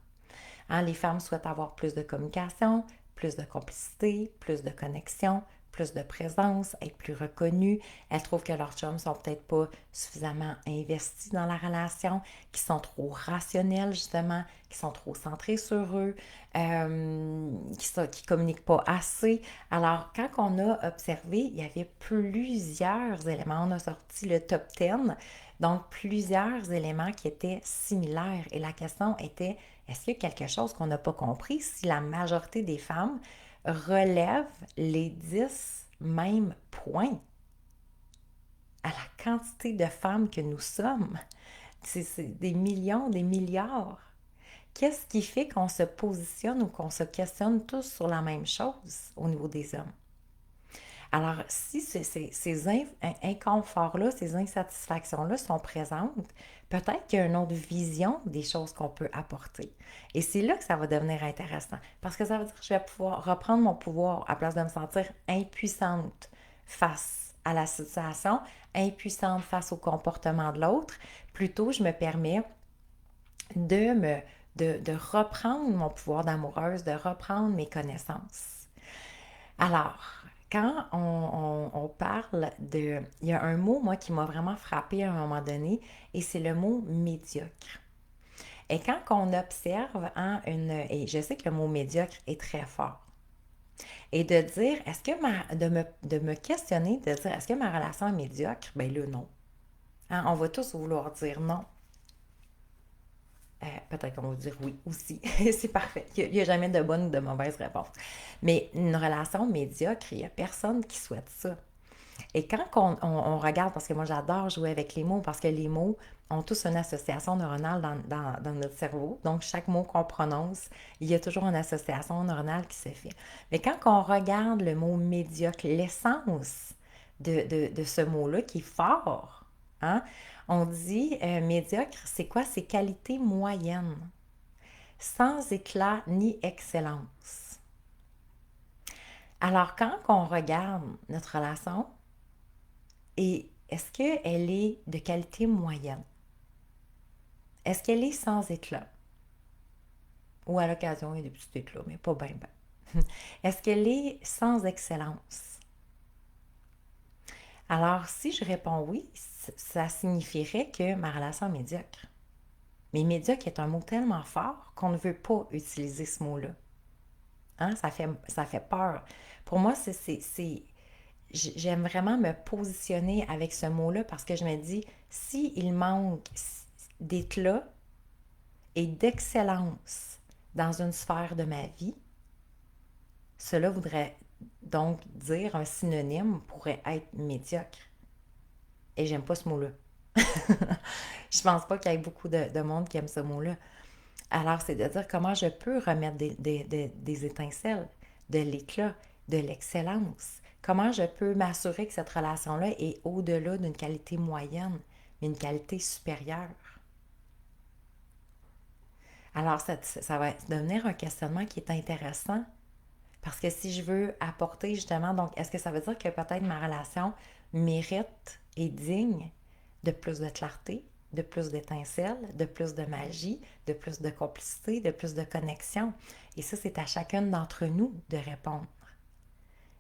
Hein, les femmes souhaitent avoir plus de communication, plus de complicité, plus de connexion, plus de présence, être plus reconnues. Elles trouvent que leurs chums sont peut-être pas suffisamment investis dans la relation, qui sont trop rationnels justement, qui sont trop centrés sur eux, qui communiquent pas assez. Alors, quand on a observé, il y avait plusieurs éléments. On a sorti le top 10, donc plusieurs éléments qui étaient similaires. Et la question était, est-ce qu'il y a quelque chose qu'on n'a pas compris si la majorité des femmes relèvent les 10 mêmes points à la quantité de femmes que nous sommes? C'est des millions, des milliards. Qu'est-ce qui fait qu'on se positionne ou qu'on se questionne tous sur la même chose au niveau des hommes? Alors, si ces inconforts-là, ces insatisfactions-là sont présentes, peut-être qu'il y a une autre vision des choses qu'on peut apporter. Et c'est là que ça va devenir intéressant. Parce que ça veut dire que je vais pouvoir reprendre mon pouvoir à place de me sentir impuissante face à la situation, impuissante face au comportement de l'autre. Plutôt, je me permets de reprendre mon pouvoir d'amoureuse, de reprendre mes connaissances. Alors, quand on parle de... Il y a un mot, moi, qui m'a vraiment frappée à un moment donné, et c'est le mot médiocre. Et quand on observe et je sais que le mot médiocre est très fort, et de dire, de me questionner, de dire, est-ce que ma relation est médiocre? Ben là, non. Hein, on va tous vouloir dire non. Peut-être qu'on va dire oui aussi. C'est parfait. Il n'y a jamais de bonne ou de mauvaise réponse. Mais une relation médiocre, il n'y a personne qui souhaite ça. Et quand on regarde, parce que moi j'adore jouer avec les mots, parce que les mots ont tous une association neuronale dans notre cerveau. Donc chaque mot qu'on prononce, il y a toujours une association neuronale qui se fait. Mais quand on regarde le mot médiocre, l'essence de ce mot-là qui est fort, hein, on dit médiocre, c'est quoi? C'est qualité moyenne, sans éclat ni excellence. Alors quand on regarde notre relation, et est-ce qu'elle est de qualité moyenne? Est-ce qu'elle est sans éclat? Ou à l'occasion, il y a des petits éclats, mais pas bien, bien. Est-ce qu'elle est sans excellence? Alors, si je réponds oui, ça signifierait que ma relation est médiocre. Mais médiocre est un mot tellement fort qu'on ne veut pas utiliser ce mot-là. Hein? Ça fait peur. Pour moi, j'aime vraiment me positionner avec ce mot-là parce que je me dis, s'il manque d'éclat et d'excellence dans une sphère de ma vie, cela voudrait donc dire un synonyme pourrait être médiocre. Et j'aime pas ce mot-là. Je pense pas qu'il y ait beaucoup de monde qui aime ce mot-là. Alors, c'est de dire comment je peux remettre des étincelles, de l'éclat, de l'excellence. Comment je peux m'assurer que cette relation-là est au-delà d'une qualité moyenne, mais une qualité supérieure. Alors, ça va devenir un questionnement qui est intéressant parce que si je veux apporter justement, donc, est-ce que ça veut dire que peut-être ma relation mérite et digne de plus de clarté, de plus d'étincelles, de plus de magie, de plus de complicité, de plus de connexion? Et ça, c'est à chacune d'entre nous de répondre.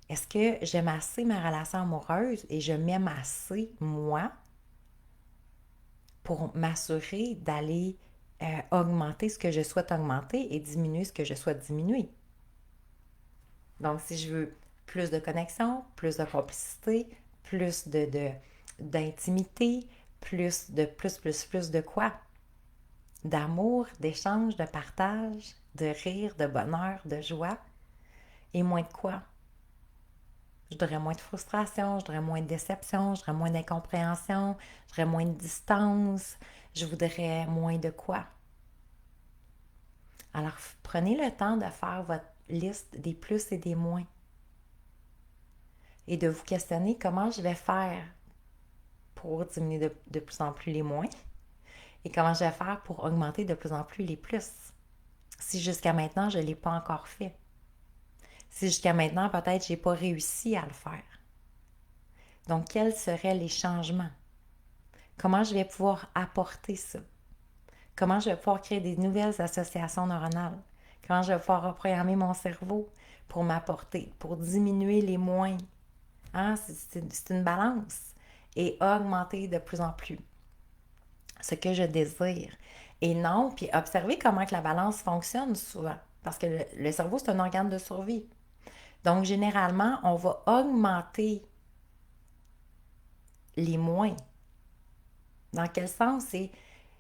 Est-ce que j'aime assez ma relation amoureuse et je m'aime assez moi pour m'assurer d'aller augmenter ce que je souhaite augmenter et diminuer ce que je souhaite diminuer? Donc, si je veux plus de connexion, plus de complicité, plus d'intimité, plus de quoi? D'amour, d'échange, de partage, de rire, de bonheur, de joie. Et moins de quoi? Je voudrais moins de frustration, je voudrais moins de déception, je voudrais moins d'incompréhension, je voudrais moins de distance, je voudrais moins de quoi? Alors, prenez le temps de faire votre liste des plus et des moins et de vous questionner comment je vais faire pour diminuer de plus en plus les moins et comment je vais faire pour augmenter de plus en plus les plus. Si jusqu'à maintenant, je ne l'ai pas encore fait. Si jusqu'à maintenant, peut-être, je n'ai pas réussi à le faire. Donc, quels seraient les changements? Comment je vais pouvoir apporter ça? Comment je vais pouvoir créer des nouvelles associations neuronales? Comment je vais pouvoir reprogrammer mon cerveau pour m'apporter, pour diminuer les moins? Hein? C'est une balance et augmenter de plus en plus ce que je désire. Et non, puis observer comment que la balance fonctionne souvent. Parce que le cerveau, c'est un organe de survie. Donc, généralement, on va augmenter les moins. Dans quel sens? C'est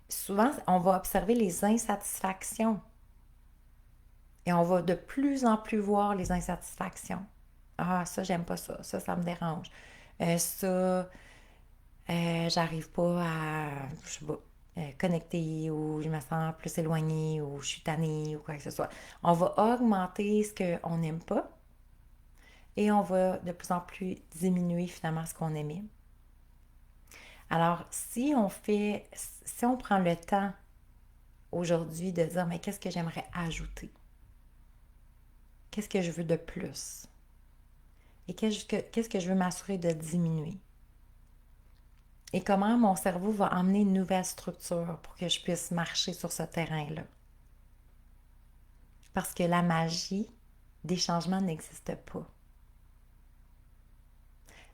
souvent, on va observer les insatisfactions. Et on va de plus en plus voir les insatisfactions. Ah, ça, j'aime pas ça. Ça me dérange. Ça, j'arrive pas à, je sais pas, connecter ou je me sens plus éloignée ou je suis tannée ou quoi que ce soit. On va augmenter ce qu'on n'aime pas et on va de plus en plus diminuer finalement ce qu'on aimait. Alors, si on prend le temps aujourd'hui de dire, mais qu'est-ce que j'aimerais ajouter? Qu'est-ce que je veux de plus? Et qu'est-ce que je veux m'assurer de diminuer? Et comment mon cerveau va emmener une nouvelle structure pour que je puisse marcher sur ce terrain-là? Parce que la magie des changements n'existe pas.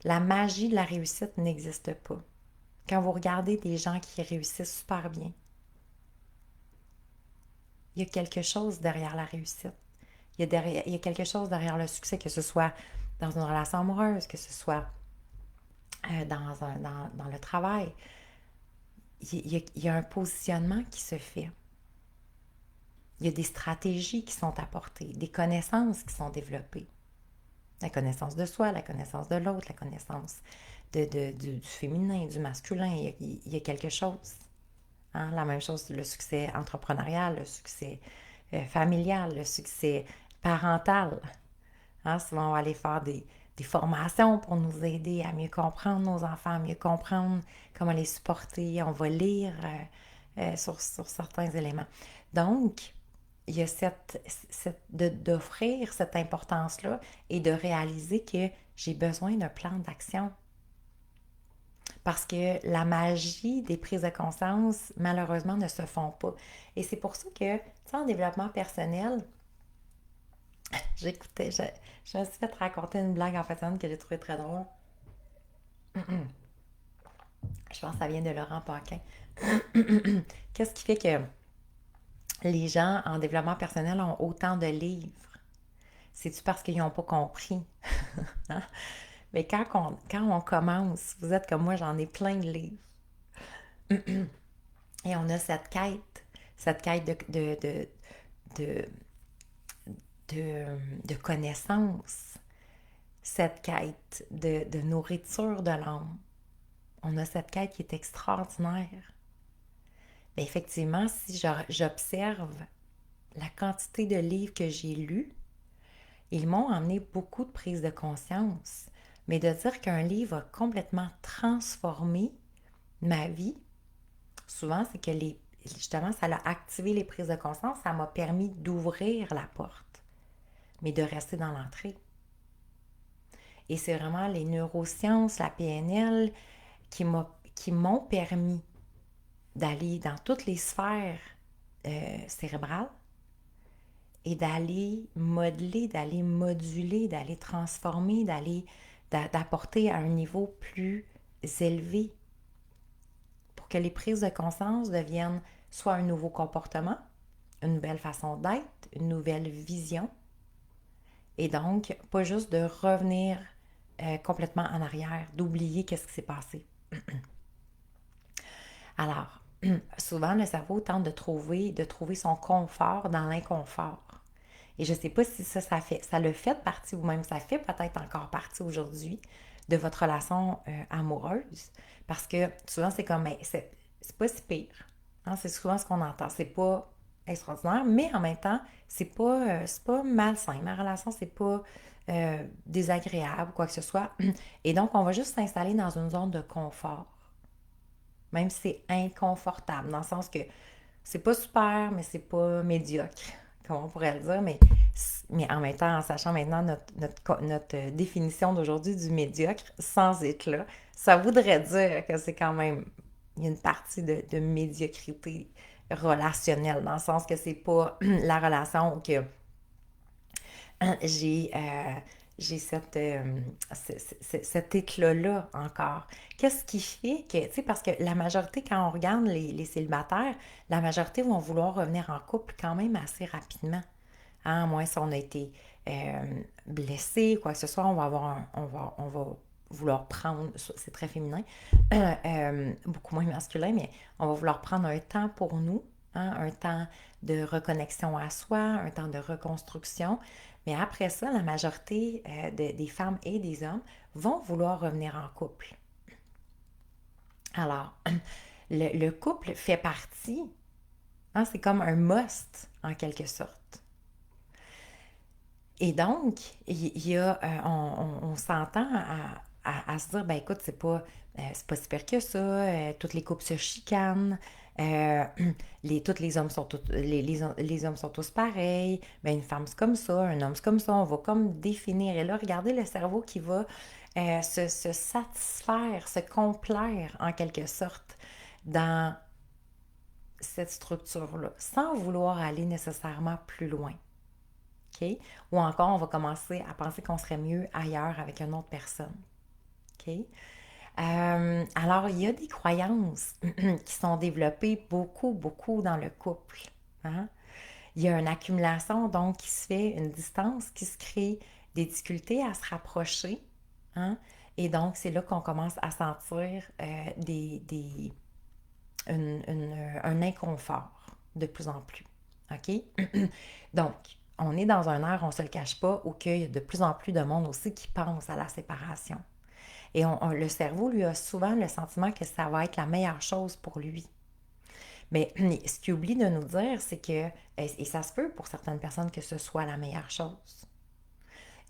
La magie de la réussite n'existe pas. Quand vous regardez des gens qui réussissent super bien, il y a quelque chose derrière la réussite. Il y a quelque chose derrière le succès, que ce soit dans une relation amoureuse, que ce soit dans le travail. Il y a un positionnement qui se fait. Il y a des stratégies qui sont apportées, des connaissances qui sont développées. La connaissance de soi, la connaissance de l'autre, la connaissance du féminin, du masculin. Il y a quelque chose. Hein? La même chose, le succès entrepreneurial, le succès familial, le succès parental. Hein? Souvent, on va aller faire des formations pour nous aider à mieux comprendre nos enfants, à mieux comprendre comment les supporter. On va lire sur certains éléments. Donc, il y a d'offrir cette importance-là et de réaliser que j'ai besoin d'un plan d'action. Parce que la magie des prises de conscience, malheureusement, ne se font pas. Et c'est pour ça que, tu sais, en développement personnel, j'écoutais, je me suis fait raconter une blague en fait que j'ai trouvé très drôle. Je pense que ça vient de Laurent Paquin. Qu'est-ce qui fait que les gens en développement personnel ont autant de livres? C'est-tu parce qu'ils n'ont pas compris? Hein? Mais quand on commence, vous êtes comme moi, j'en ai plein de livres. Et on a cette quête de, de connaissances, cette quête de nourriture de l'âme. On a cette quête qui est extraordinaire. Mais effectivement, si j'observe la quantité de livres que j'ai lus, ils m'ont amené beaucoup de prise de conscience. Mais de dire qu'un livre a complètement transformé ma vie, souvent, c'est que justement, ça a activé les prises de conscience, ça m'a permis d'ouvrir la porte, mais de rester dans l'entrée. Et c'est vraiment les neurosciences, la PNL, qui m'ont permis d'aller dans toutes les sphères cérébrales et d'aller modeler, d'aller moduler, d'aller transformer, d'apporter à un niveau plus élevé pour que les prises de conscience deviennent soit un nouveau comportement, une nouvelle façon d'être, une nouvelle vision, et donc pas juste de revenir complètement en arrière, d'oublier qu'est-ce qui s'est passé. Alors, souvent le cerveau tente de trouver son confort dans l'inconfort. Et je ne sais pas si ça le fait partie vous-même, ça fait peut-être encore partie aujourd'hui de votre relation amoureuse. Parce que souvent, c'est comme, mais c'est pas si pire. Hein, c'est souvent ce qu'on entend. C'est pas extraordinaire, mais en même temps, c'est pas malsain. Ma relation, c'est pas désagréable, quoi que ce soit. Et donc, on va juste s'installer dans une zone de confort. Même si c'est inconfortable, dans le sens que c'est pas super, mais c'est pas médiocre, comme on pourrait le dire, mais en même temps, en sachant maintenant notre définition d'aujourd'hui du médiocre, sans être là, ça voudrait dire que c'est quand même, il y a une partie de médiocrité relationnelle, dans le sens que c'est pas la relation que j'ai cet éclat-là encore. Qu'est-ce qui fait que, tu sais, parce que la majorité, quand on regarde les célibataires, la majorité vont vouloir revenir en couple quand même assez rapidement. Hein, à moins si on a été blessé, quoi que ce soit, on va vouloir prendre, c'est très féminin, beaucoup moins masculin, mais on va vouloir prendre un temps pour nous, hein, un temps de reconnexion à soi, un temps de reconstruction. Mais après ça, la majorité des femmes et des hommes vont vouloir revenir en couple. Alors, le couple fait partie, hein, c'est comme un must en quelque sorte. Et donc, il y a, on s'entend à se dire, ben écoute, c'est pas si pire que ça, toutes les couples se chicanent, euh, tous les hommes sont les hommes sont tous pareils, ben une femme c'est comme ça, un homme c'est comme ça, on va comme définir. Et là, regardez le cerveau qui va se satisfaire, se complaire en quelque sorte dans cette structure-là, sans vouloir aller nécessairement plus loin. Okay? Ou encore, on va commencer à penser qu'on serait mieux ailleurs avec une autre personne. Okay? Alors, il y a des croyances qui sont développées beaucoup, beaucoup dans le couple. Hein? Il y a une accumulation, donc, qui se fait, une distance qui se crée, des difficultés à se rapprocher. Hein? Et donc, c'est là qu'on commence à sentir un inconfort de plus en plus. OK? Donc, on est dans un air, on ne se le cache pas, où il y a de plus en plus de monde aussi qui pense à la séparation. Et le cerveau, lui, a souvent le sentiment que ça va être la meilleure chose pour lui. Mais ce qu'il oublie de nous dire, c'est que, et ça se peut pour certaines personnes que ce soit la meilleure chose.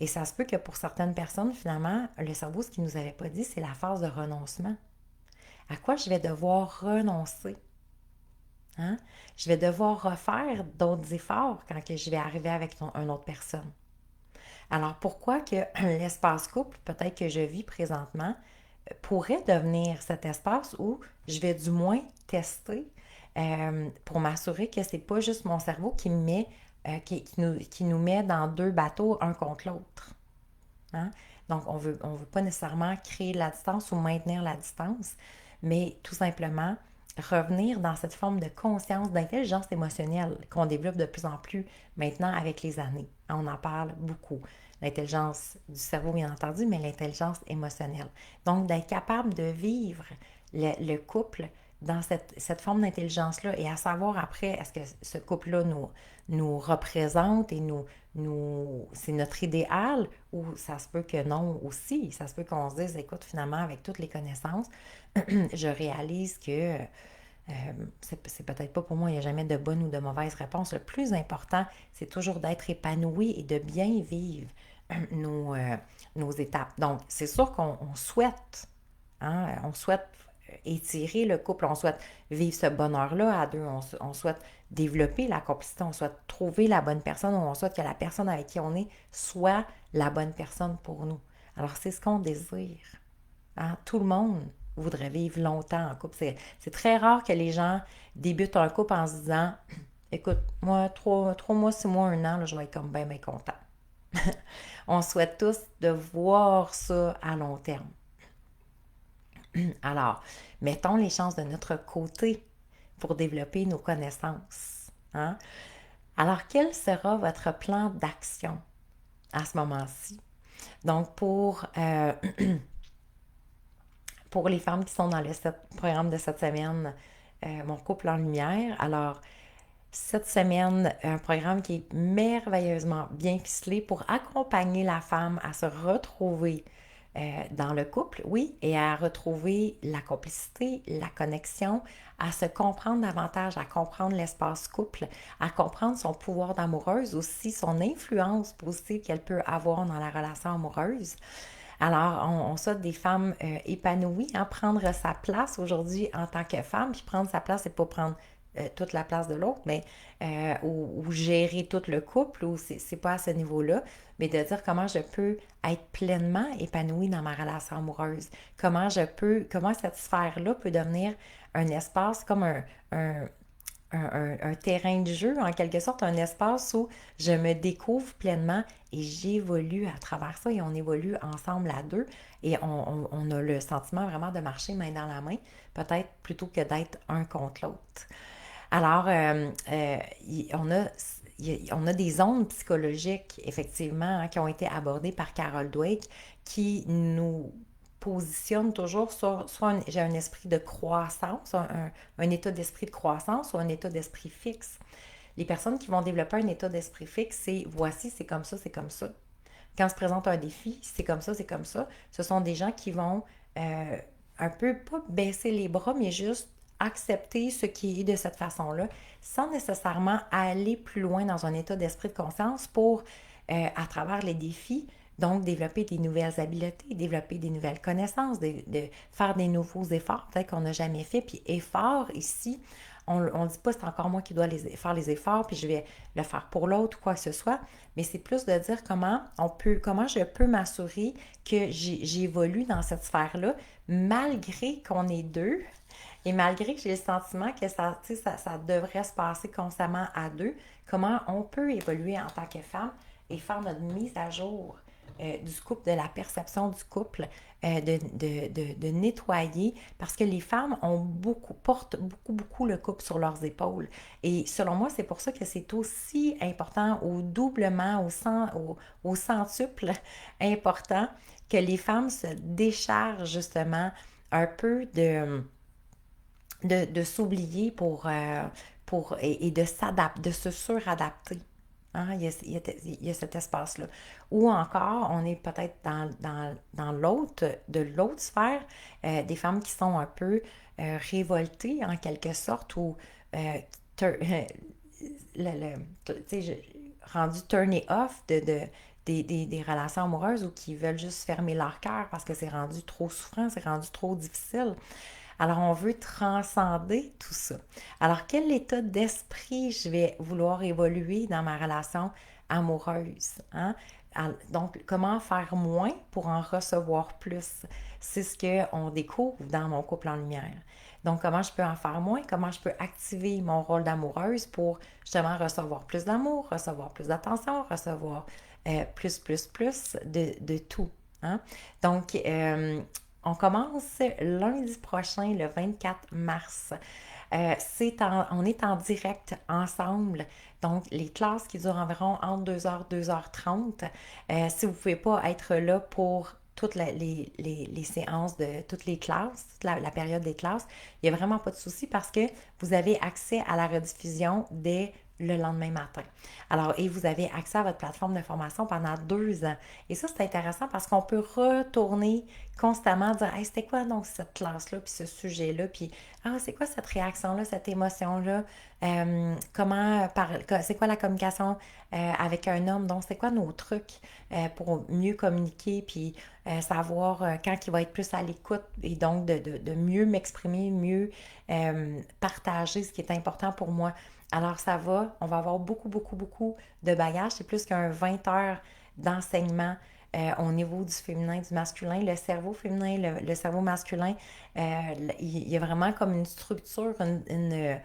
Et ça se peut que pour certaines personnes, finalement, le cerveau, ce qu'il ne nous avait pas dit, c'est la phase de renoncement. À quoi je vais devoir renoncer? Hein? Je vais devoir refaire d'autres efforts quand que je vais arriver avec une autre personne. Alors pourquoi que l'espace couple, peut-être que je vis présentement, pourrait devenir cet espace où je vais du moins tester pour m'assurer que c'est pas juste mon cerveau qui me met, qui nous met dans deux bateaux un contre l'autre. Hein? Donc, on veut pas nécessairement créer la distance ou maintenir la distance, mais tout simplement revenir dans cette forme de conscience, d'intelligence émotionnelle qu'on développe de plus en plus maintenant avec les années. On en parle beaucoup. L'intelligence du cerveau, bien entendu, mais l'intelligence émotionnelle. Donc, d'être capable de vivre le couple dans cette forme d'intelligence-là et à savoir après, est-ce que ce couple-là nous représente et c'est notre idéal ou ça se peut que non aussi. Ça se peut qu'on se dise, écoute, finalement, avec toutes les connaissances, je réalise que c'est peut-être pas pour moi, il n'y a jamais de bonne ou de mauvaise réponse. Le plus important, c'est toujours d'être épanoui et de bien vivre nos, euh, nos étapes. Donc, c'est sûr qu'on souhaite, hein, on souhaite étirer le couple, on souhaite vivre ce bonheur-là à deux, on souhaite développer la complicité, on souhaite trouver la bonne personne, ou on souhaite que la personne avec qui on est soit la bonne personne pour nous. Alors, c'est ce qu'on désire. Hein? Tout le monde voudrait vivre longtemps en couple. C'est très rare que les gens débutent un couple en se disant écoute, moi, 3 mois, 6 mois, 1 an, là, je vais être comme bien, bien content. On souhaite tous de voir ça à long terme. Alors, mettons les chances de notre côté pour développer nos connaissances. Hein? Alors, quel sera votre plan d'action à ce moment-ci? Donc, pour les femmes qui sont dans le programme de cette semaine, Mon couple en lumière, alors, cette semaine, un programme qui est merveilleusement bien ficelé pour accompagner la femme à se retrouver dans le couple, oui, et à retrouver la complicité, la connexion, à se comprendre davantage, à comprendre l'espace couple, à comprendre son pouvoir d'amoureuse, aussi son influence positive qu'elle peut avoir dans la relation amoureuse. Alors, on souhaite des femmes épanouies, hein, prendre sa place aujourd'hui en tant que femme, puis prendre sa place, c'est pas prendre toute la place de l'autre, mais ou gérer tout le couple, ou c'est pas à ce niveau-là, mais de dire comment je peux être pleinement épanouie dans ma relation amoureuse, comment cette sphère-là peut devenir un espace comme un, un terrain de jeu, en quelque sorte, un espace où je me découvre pleinement et j'évolue à travers ça et on évolue ensemble à deux et on a le sentiment vraiment de marcher main dans la main, peut-être plutôt que d'être un contre l'autre. Alors, on a des ondes psychologiques, effectivement, hein, qui ont été abordées par Carol Dweck, qui nous positionnent toujours sur soit j'ai un esprit de croissance, un état d'esprit de croissance ou un état d'esprit fixe. Les personnes qui vont développer un état d'esprit fixe, c'est voici, c'est comme ça, c'est comme ça. Quand se présente un défi, c'est comme ça, c'est comme ça. Ce sont des gens qui vont un peu, pas baisser les bras, mais juste accepter ce qui est de cette façon-là, sans nécessairement aller plus loin dans un état d'esprit de conscience pour, à travers les défis, donc développer des nouvelles habiletés, développer des nouvelles connaissances, de faire des nouveaux efforts, peut-être qu'on n'a jamais fait. Puis effort ici, on ne dit pas c'est encore moi qui dois faire les efforts, puis je vais le faire pour l'autre ou quoi que ce soit, mais c'est plus de dire comment je peux m'assurer que j'évolue dans cette sphère-là, malgré qu'on est deux, et malgré que j'ai le sentiment que ça devrait se passer constamment à deux, comment on peut évoluer en tant que femme et faire notre mise à jour du couple, de la perception du couple, de nettoyer, parce que les femmes portent beaucoup, beaucoup le couple sur leurs épaules. Et selon moi, c'est pour ça que c'est aussi important, au doublement, au centuple important, que les femmes se déchargent justement un peu de s'oublier et de s'adapter, de se suradapter. Hein? Il y a cet espace-là. Ou encore, on est peut-être dans de l'autre sphère, des femmes qui sont un peu révoltées en quelque sorte, ou euh, tur- tu sais, rendu turné off des relations amoureuses, ou qui veulent juste fermer leur cœur parce que c'est rendu trop souffrant, c'est rendu trop difficile. Alors, on veut transcender tout ça. Alors, quel état d'esprit je vais vouloir évoluer dans ma relation amoureuse? Hein? Donc, comment faire moins pour en recevoir plus? C'est ce qu'on découvre dans mon couple en lumière. Donc, comment je peux en faire moins? Comment je peux activer mon rôle d'amoureuse pour justement recevoir plus d'amour, recevoir plus d'attention, recevoir plus de tout. Hein? Donc, on commence lundi prochain, le 24 mars. On est en direct ensemble. Donc, les classes qui durent environ entre 2 heures, 2h30. Si vous ne pouvez pas être là pour toutes les séances de toutes les classes, toute la période des classes, il n'y a vraiment pas de souci parce que vous avez accès à la rediffusion dès le lendemain matin. Alors, et vous avez accès à votre plateforme de formation pendant 2 ans. Et ça, c'est intéressant parce qu'on peut retourner constamment, dire, hey, c'était quoi donc cette classe-là, puis ce sujet-là, puis ah, c'est quoi cette réaction-là, cette émotion-là, c'est quoi la communication avec un homme, donc c'est quoi nos trucs pour mieux communiquer, puis savoir quand il va être plus à l'écoute, et donc de mieux m'exprimer, mieux partager ce qui est important pour moi. Alors ça va, on va avoir beaucoup de bagages. C'est plus qu'un 20 heures d'enseignement au niveau du féminin, du masculin. Le cerveau féminin, le cerveau masculin, il y a vraiment comme une structure, une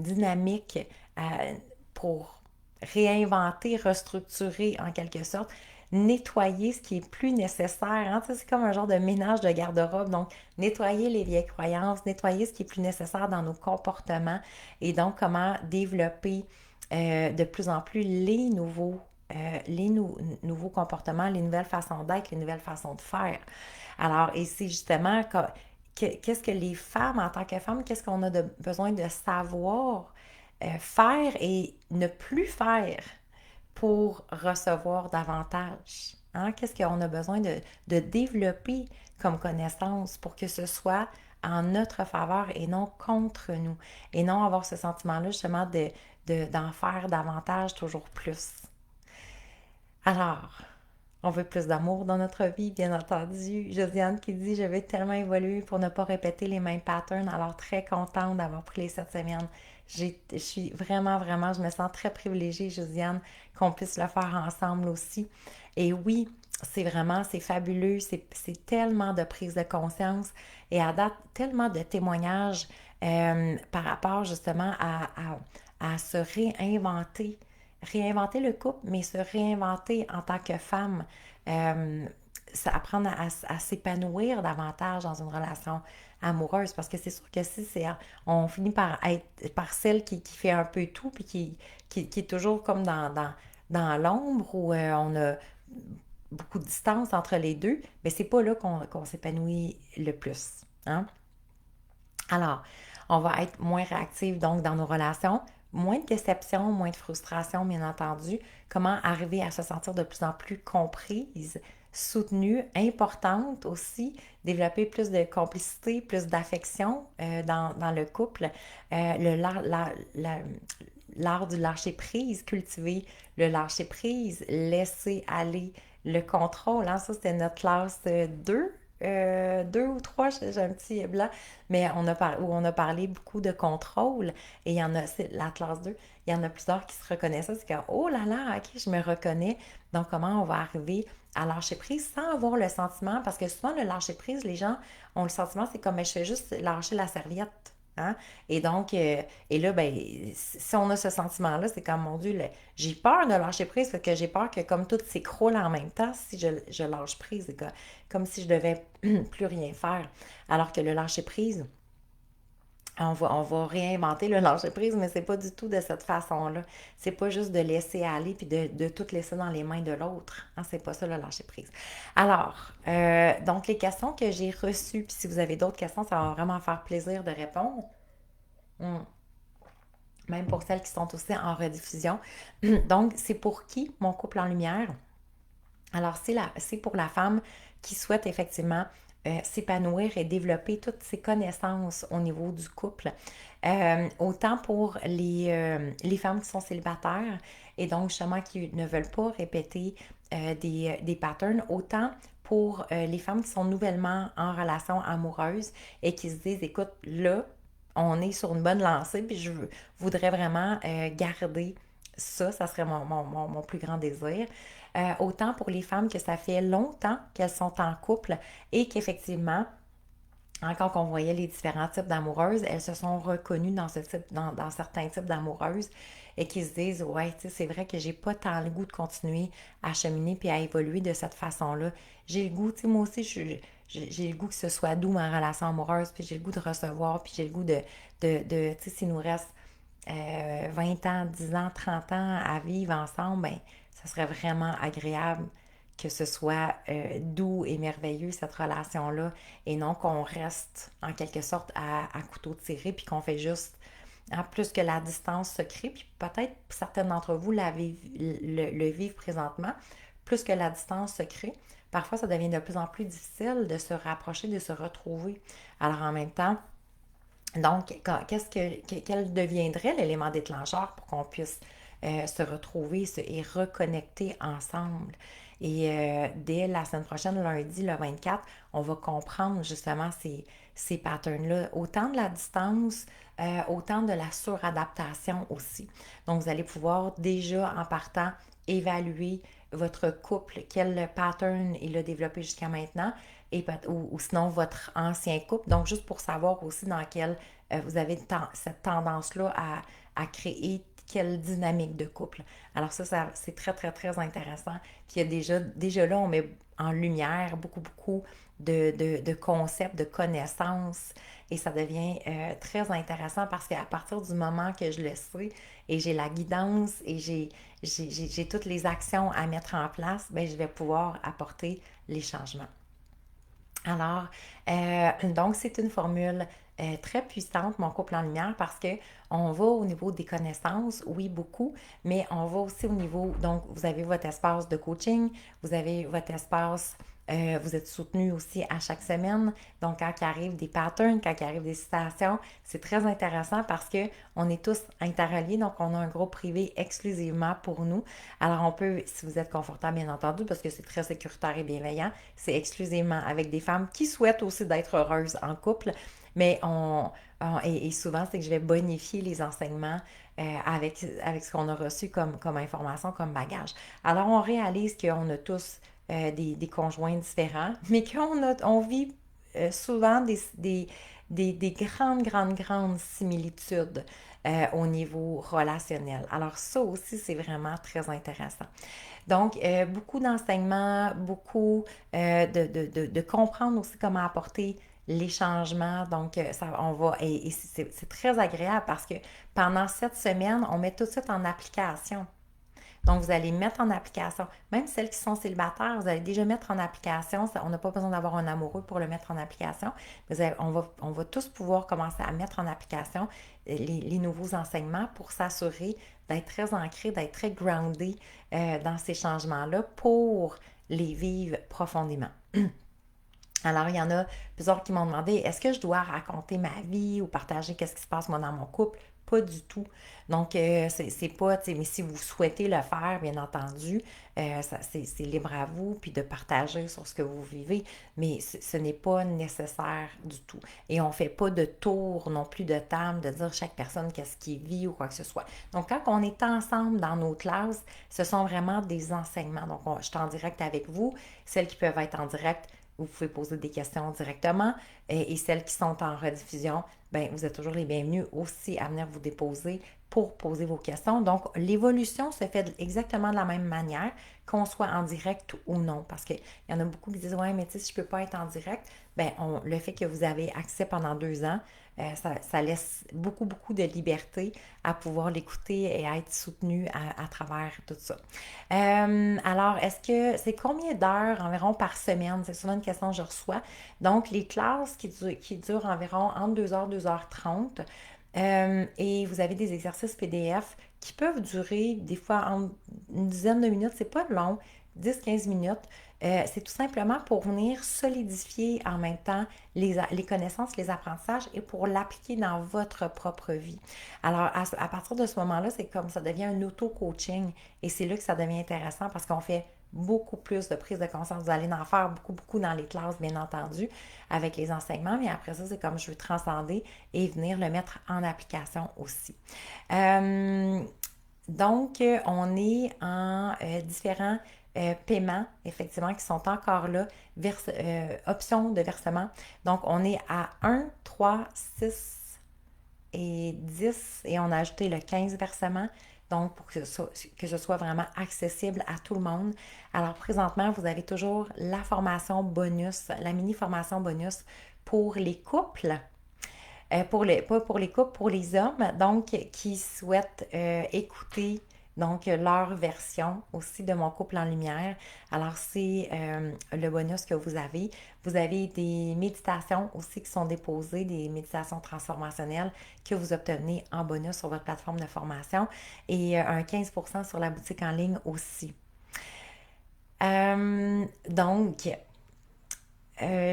dynamique pour réinventer, restructurer en quelque sorte, nettoyer ce qui est plus nécessaire. Hein? C'est comme un genre de ménage de garde-robe. Donc, nettoyer les vieilles croyances, nettoyer ce qui est plus nécessaire dans nos comportements, et donc comment développer de plus en plus nouveaux comportements, les nouvelles façons d'être, les nouvelles façons de faire. Alors, et c'est justement qu'est-ce que les femmes, en tant que femmes, qu'est-ce qu'on a besoin de savoir faire et ne plus faire pour recevoir davantage. Hein? Qu'est-ce qu'on a besoin de développer comme connaissance pour que ce soit en notre faveur et non contre nous, et non avoir ce sentiment-là justement d'en faire davantage, toujours plus. Alors, on veut plus d'amour dans notre vie, bien entendu. Josiane qui dit, je vais tellement évoluer pour ne pas répéter les mêmes patterns. Alors, très contente d'avoir pris les 7 semaines. Je suis vraiment, je me sens très privilégiée, Josiane, qu'on puisse le faire ensemble aussi. Et oui, c'est fabuleux, c'est tellement de prise de conscience, et à date, tellement de témoignages par rapport justement à se réinventer le couple, mais se réinventer en tant que femme, euh, apprendre à s'épanouir davantage dans une relation amoureuse, parce que c'est sûr que si on finit par être par celle qui fait un peu tout, puis qui est toujours comme dans l'ombre, où on a beaucoup de distance entre les deux, mais c'est pas là qu'on s'épanouit le plus. Hein? Alors, on va être moins réactif donc dans nos relations, moins de déception, moins de frustration, bien entendu. Comment arriver à se sentir de plus en plus comprise, soutenue, importante aussi, développer plus de complicité, plus d'affection dans le couple, l'art du lâcher prise, cultiver le lâcher prise, laisser aller le contrôle. Hein? Ça, c'était notre classe 2, 2 ou 3, j'ai un petit blanc, mais où on a parlé beaucoup de contrôle, et il y en a, c'est la classe 2, il y en a plusieurs qui se reconnaissent. C'est comme, oh là là, ok, je me reconnais. Donc, comment on va arriver à lâcher prise sans avoir le sentiment, parce que souvent, le lâcher prise, les gens ont le sentiment, c'est comme, je fais juste lâcher la serviette. Hein? Et donc, et là, ben, si on a ce sentiment-là, c'est comme, mon Dieu, j'ai peur de lâcher prise, parce que j'ai peur que comme tout s'écroule en même temps, si je lâche prise, c'est comme si je devais plus rien faire. Alors que le lâcher prise, on va réinventer le lâcher prise, mais c'est pas du tout de cette façon-là. C'est pas juste de laisser aller puis de tout laisser dans les mains de l'autre. Hein, c'est pas ça le lâcher prise. Alors, donc les questions que j'ai reçues, puis si vous avez d'autres questions, ça va vraiment faire plaisir de répondre. Hmm. même pour celles qui sont aussi en rediffusion. Donc, c'est pour qui mon couple en lumière? Alors, c'est pour la femme qui souhaite effectivement s'épanouir et développer toutes ses connaissances au niveau du couple. Autant pour les femmes qui sont célibataires et donc justement qui ne veulent pas répéter des patterns, autant pour les femmes qui sont nouvellement en relation amoureuse et qui se disent, écoute, là, on est sur une bonne lancée, puis je voudrais vraiment garder ça, ça serait mon plus grand désir. Autant pour les femmes que ça fait longtemps qu'elles sont en couple et qu'effectivement, quand on voyait les différents types d'amoureuses, elles se sont reconnues dans certains types d'amoureuses et qui se disent, ouais, tu sais, c'est vrai que j'ai pas tant le goût de continuer à cheminer puis à évoluer de cette façon-là. J'ai le goût, tu sais, moi aussi, j'ai le goût que ce soit doux ma relation amoureuse, puis j'ai le goût de recevoir, puis j'ai le goût tu sais, s'il nous reste 20 ans, 10 ans, 30 ans à vivre ensemble, ben, ça serait vraiment agréable que ce soit doux et merveilleux, cette relation-là, et non qu'on reste en quelque sorte à couteau tiré, puis qu'on fait juste, hein, plus que la distance se crée, puis peut-être certaines d'entre vous le vivent présentement, plus que la distance se crée, parfois ça devient de plus en plus difficile de se rapprocher, de se retrouver. Alors en même temps, donc, quel deviendrait l'élément déclencheur pour qu'on puisse se retrouver et reconnecter ensemble? Et dès la semaine prochaine, lundi, le 24, on va comprendre justement ces patterns-là, autant de la distance, autant de la suradaptation aussi. Donc, vous allez pouvoir déjà en partant évaluer votre couple, quel pattern il a développé jusqu'à maintenant, ou sinon votre ancien couple. Donc, juste pour savoir aussi dans quel vous avez cette tendance-là à créer quelle dynamique de couple. Alors ça c'est très, très, très intéressant. Puis il y a déjà là, on met en lumière beaucoup, beaucoup de concepts, de connaissances, et ça devient très intéressant parce qu'à partir du moment que je le sais et j'ai la guidance et j'ai toutes les actions à mettre en place, ben, je vais pouvoir apporter les changements. Alors, donc c'est une formule très puissante, mon couple en lumière, parce que on va au niveau des connaissances, oui, beaucoup, mais on va aussi au niveau, donc vous avez votre espace de coaching, vous avez votre espace, vous êtes soutenu aussi à chaque semaine. Donc, quand il arrive des patterns, quand il arrive des citations, c'est très intéressant parce que on est tous interreliés, donc on a un groupe privé exclusivement pour nous. Alors, on peut, si vous êtes confortable, bien entendu, parce que c'est très sécuritaire et bienveillant, c'est exclusivement avec des femmes qui souhaitent aussi d'être heureuses en couple, mais et souvent, c'est que je vais bonifier les enseignements avec ce qu'on a reçu comme information, comme bagage. Alors, on réalise qu'on a tous des conjoints différents, mais on vit souvent des grandes, grandes, grandes similitudes au niveau relationnel. Alors ça aussi, c'est vraiment très intéressant. Donc, beaucoup d'enseignements, beaucoup de comprendre aussi comment apporter les changements. Donc, et c'est très agréable parce que pendant 7 semaines, on met tout de suite en application. Donc, vous allez mettre en application, même celles qui sont célibataires, vous allez déjà mettre en application. On n'a pas besoin d'avoir un amoureux pour le mettre en application. On va tous pouvoir commencer à mettre en application les nouveaux enseignements pour s'assurer d'être très ancré, d'être très groundé dans ces changements-là pour les vivre profondément. Alors, il y en a plusieurs qui m'ont demandé, est-ce que je dois raconter ma vie ou partager qu'est-ce qui se passe moi dans mon couple? Pas du tout. Donc, c'est pas, tu sais, mais si vous souhaitez le faire, bien entendu, c'est libre à vous, puis de partager sur ce que vous vivez, mais ce n'est pas nécessaire du tout. Et on fait pas de tour non plus de table, de dire chaque personne qu'est-ce qu'il vit ou quoi que ce soit. Donc, quand on est ensemble dans nos classes, ce sont vraiment des enseignements. Donc, je suis en direct avec vous, celles qui peuvent être en direct, vous pouvez poser des questions directement et celles qui sont en rediffusion, ben, vous êtes toujours les bienvenus aussi à venir vous déposer pour poser vos questions. Donc, l'évolution se fait exactement de la même manière, qu'on soit en direct ou non. Parce qu'il y en a beaucoup qui disent, ouais, mais tu sais, si je ne peux pas être en direct, ben, le fait que vous avez accès pendant 2 ans, ça laisse beaucoup, beaucoup de liberté à pouvoir l'écouter et à être soutenu à travers tout ça. Alors, est-ce que c'est combien d'heures environ par semaine? C'est souvent une question que je reçois. Donc, les classes qui durent environ entre 2 heures, 2h30. Et vous avez des exercices PDF qui peuvent durer des fois entre une dizaine de minutes, c'est pas long, 10-15 minutes. C'est tout simplement pour venir solidifier en même temps les connaissances, les apprentissages et pour l'appliquer dans votre propre vie. Alors, à partir de ce moment-là, c'est comme ça devient un auto-coaching et c'est là que ça devient intéressant parce qu'on fait beaucoup plus de prise de conscience. Vous allez en faire beaucoup, beaucoup dans les classes, bien entendu, avec les enseignements, mais après ça, c'est comme je veux transcender et venir le mettre en application aussi. Euh, donc, on est en différents paiements, effectivement, qui sont encore là, options de versement. Donc, on est à 1, 3, 6 et 10 et on a ajouté le 15 versement. Donc, pour que ce soit vraiment accessible à tout le monde. Alors, présentement, vous avez toujours la formation bonus, la mini-formation bonus pour les couples pas pour les couples, pour les hommes, donc qui souhaitent écouter donc leur version aussi de Mon couple en lumière. Alors c'est le bonus que vous avez. Vous avez des méditations aussi qui sont déposées, des méditations transformationnelles que vous obtenez en bonus sur votre plateforme de formation et un 15% sur la boutique en ligne aussi. Donc,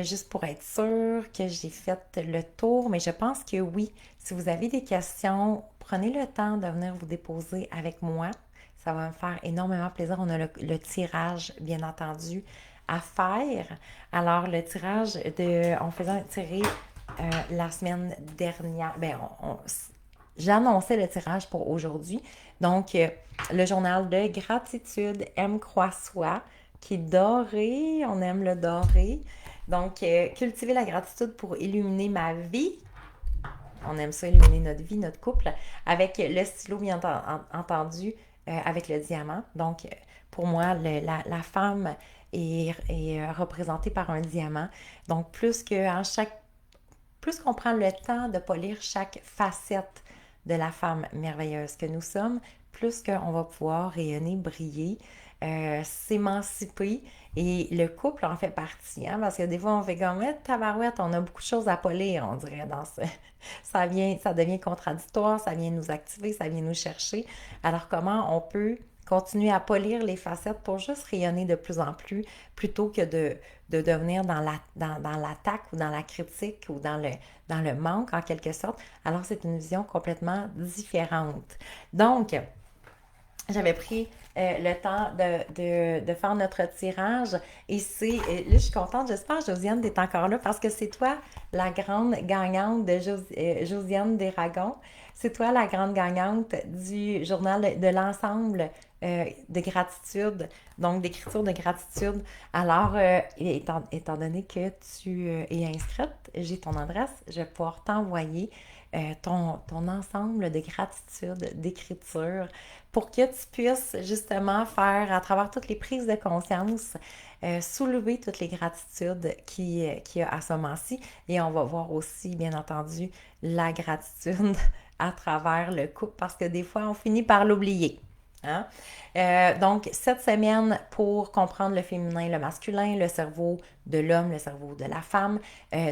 juste pour être sûre que j'ai fait le tour, mais je pense que oui. Si vous avez des questions, prenez le temps de venir vous déposer avec moi. Ça va me faire énormément plaisir. On a le tirage, bien entendu, à faire. Alors, le tirage on faisait un tiré la semaine dernière. J'annonçais le tirage pour aujourd'hui. Donc, le journal de gratitude M. Croix-Soi, qui est doré. On aime le doré. Donc, cultiver la gratitude pour illuminer ma vie. On aime ça, illuminer notre vie, notre couple, avec le stylo, bien entendu, avec le diamant. Donc, pour moi, la femme est représentée par un diamant. Donc, plus qu'on prend le temps de polir chaque facette de la femme merveilleuse que nous sommes, plus qu'on va pouvoir rayonner, briller, s'émanciper. Et le couple en fait partie, hein, parce que des fois on fait comme tabarouette, on a beaucoup de choses à polir, on dirait dans ce. Ça devient contradictoire, ça vient nous activer, ça vient nous chercher. Alors comment on peut continuer à polir les facettes pour juste rayonner de plus en plus, plutôt que de devenir dans l'attaque ou dans la critique ou dans le manque en quelque sorte. Alors c'est une vision complètement différente. Donc, j'avais pris le temps de faire notre tirage et là je suis contente, j'espère Josiane t'es encore là parce que c'est toi la grande gagnante de Josiane Desragons, c'est toi la grande gagnante du journal de l'ensemble de gratitude, donc d'écriture de gratitude. Alors, étant donné que tu es inscrite, j'ai ton adresse, je vais pouvoir t'envoyer ton ensemble de gratitude, d'écriture, pour que tu puisses justement faire, à travers toutes les prises de conscience, soulever toutes les gratitudes qu'il y a à ce moment-ci. Et on va voir aussi, bien entendu, la gratitude à travers le couple, parce que des fois, on finit par l'oublier. Hein? Donc, cette semaine, pour comprendre le féminin et le masculin, le cerveau de l'homme, le cerveau de la femme,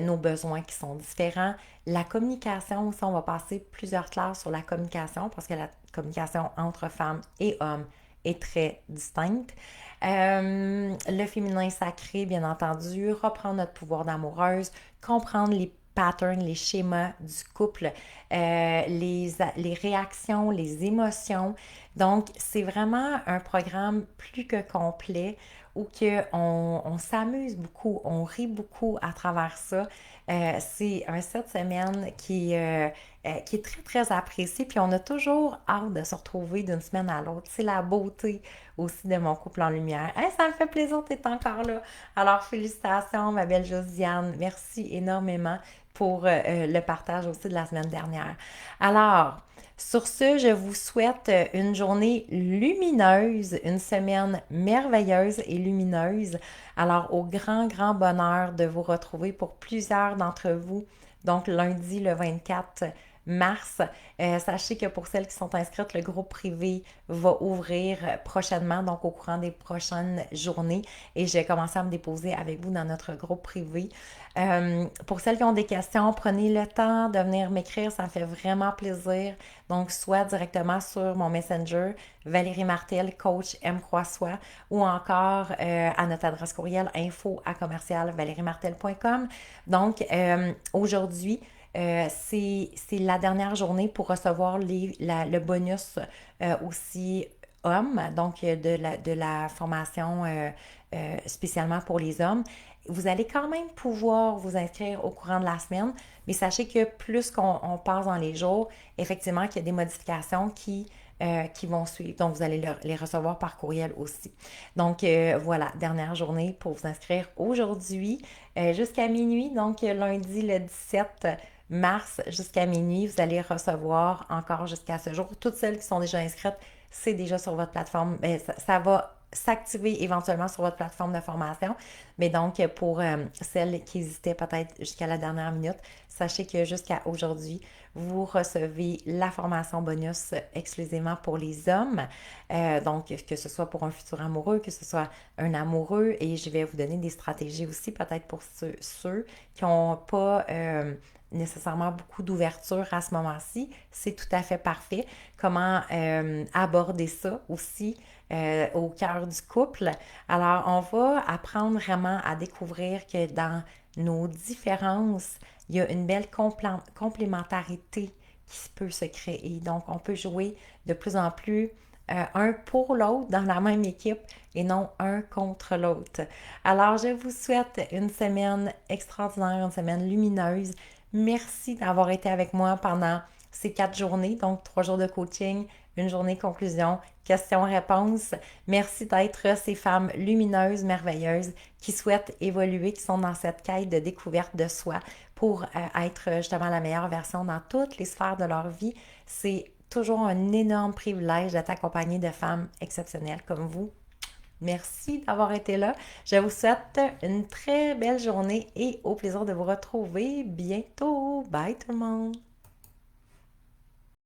nos besoins qui sont différents, la communication aussi, on va passer plusieurs classes sur la communication parce que la communication entre femmes et hommes est très distincte. Le féminin sacré, bien entendu, reprendre notre pouvoir d'amoureuse, comprendre les patterns, les schémas du couple, les réactions, les émotions. Donc, c'est vraiment un programme plus que complet où on s'amuse beaucoup, on rit beaucoup à travers ça. C'est un 7 semaines qui est très, très apprécié. Puis on a toujours hâte de se retrouver d'une semaine à l'autre. C'est la beauté aussi de Mon couple en lumière. Hey, ça me fait plaisir que tu es encore là. Alors, félicitations, ma belle Josiane. Merci énormément pour le partage aussi de la semaine dernière. Alors, sur ce, je vous souhaite une journée lumineuse, une semaine merveilleuse et lumineuse. Alors, au grand, grand bonheur de vous retrouver pour plusieurs d'entre vous. Donc, lundi le 24 mars. Sachez que pour celles qui sont inscrites, le groupe privé va ouvrir prochainement, donc au courant des prochaines journées. Et j'ai commencé à me déposer avec vous dans notre groupe privé. Pour celles qui ont des questions, prenez le temps de venir m'écrire, ça me fait vraiment plaisir. Donc, soit directement sur mon Messenger, Valérie Martel, coach M. Croix-Sois, ou encore à notre adresse courriel info@valériemartel.com. Donc, aujourd'hui, c'est la dernière journée pour recevoir le bonus aussi homme, donc de la formation spécialement pour les hommes. Vous allez quand même pouvoir vous inscrire au courant de la semaine, mais sachez que plus qu'on passe dans les jours, effectivement, qu'il y a des modifications qui vont suivre. Donc, vous allez les recevoir par courriel aussi. Donc, voilà, dernière journée pour vous inscrire aujourd'hui jusqu'à minuit. Donc, lundi le 17 mars jusqu'à minuit, vous allez recevoir encore jusqu'à ce jour. Toutes celles qui sont déjà inscrites, c'est déjà sur votre plateforme. Ça va s'activer éventuellement sur votre plateforme de formation. Mais donc, pour celles qui hésitaient peut-être jusqu'à la dernière minute, sachez que jusqu'à aujourd'hui, vous recevez la formation bonus exclusivement pour les hommes. Donc, que ce soit pour un futur amoureux, que ce soit un amoureux. Et je vais vous donner des stratégies aussi, peut-être pour ceux qui n'ont pas nécessairement beaucoup d'ouverture à ce moment-ci. C'est tout à fait parfait. Comment aborder ça aussi au cœur du couple. Alors, on va apprendre vraiment à découvrir que dans nos différences, il y a une belle complémentarité qui peut se créer. Donc, on peut jouer de plus en plus un pour l'autre dans la même équipe et non un contre l'autre. Alors, je vous souhaite une semaine extraordinaire, une semaine lumineuse. Merci d'avoir été avec moi pendant ces 4 journées, donc 3 jours de coaching, une journée conclusion, questions-réponses. Merci d'être ces femmes lumineuses, merveilleuses, qui souhaitent évoluer, qui sont dans cette quête de découverte de soi pour être justement la meilleure version dans toutes les sphères de leur vie. C'est toujours un énorme privilège d'être accompagnée de femmes exceptionnelles comme vous. Merci d'avoir été là. Je vous souhaite une très belle journée et au plaisir de vous retrouver bientôt. Bye tout le monde!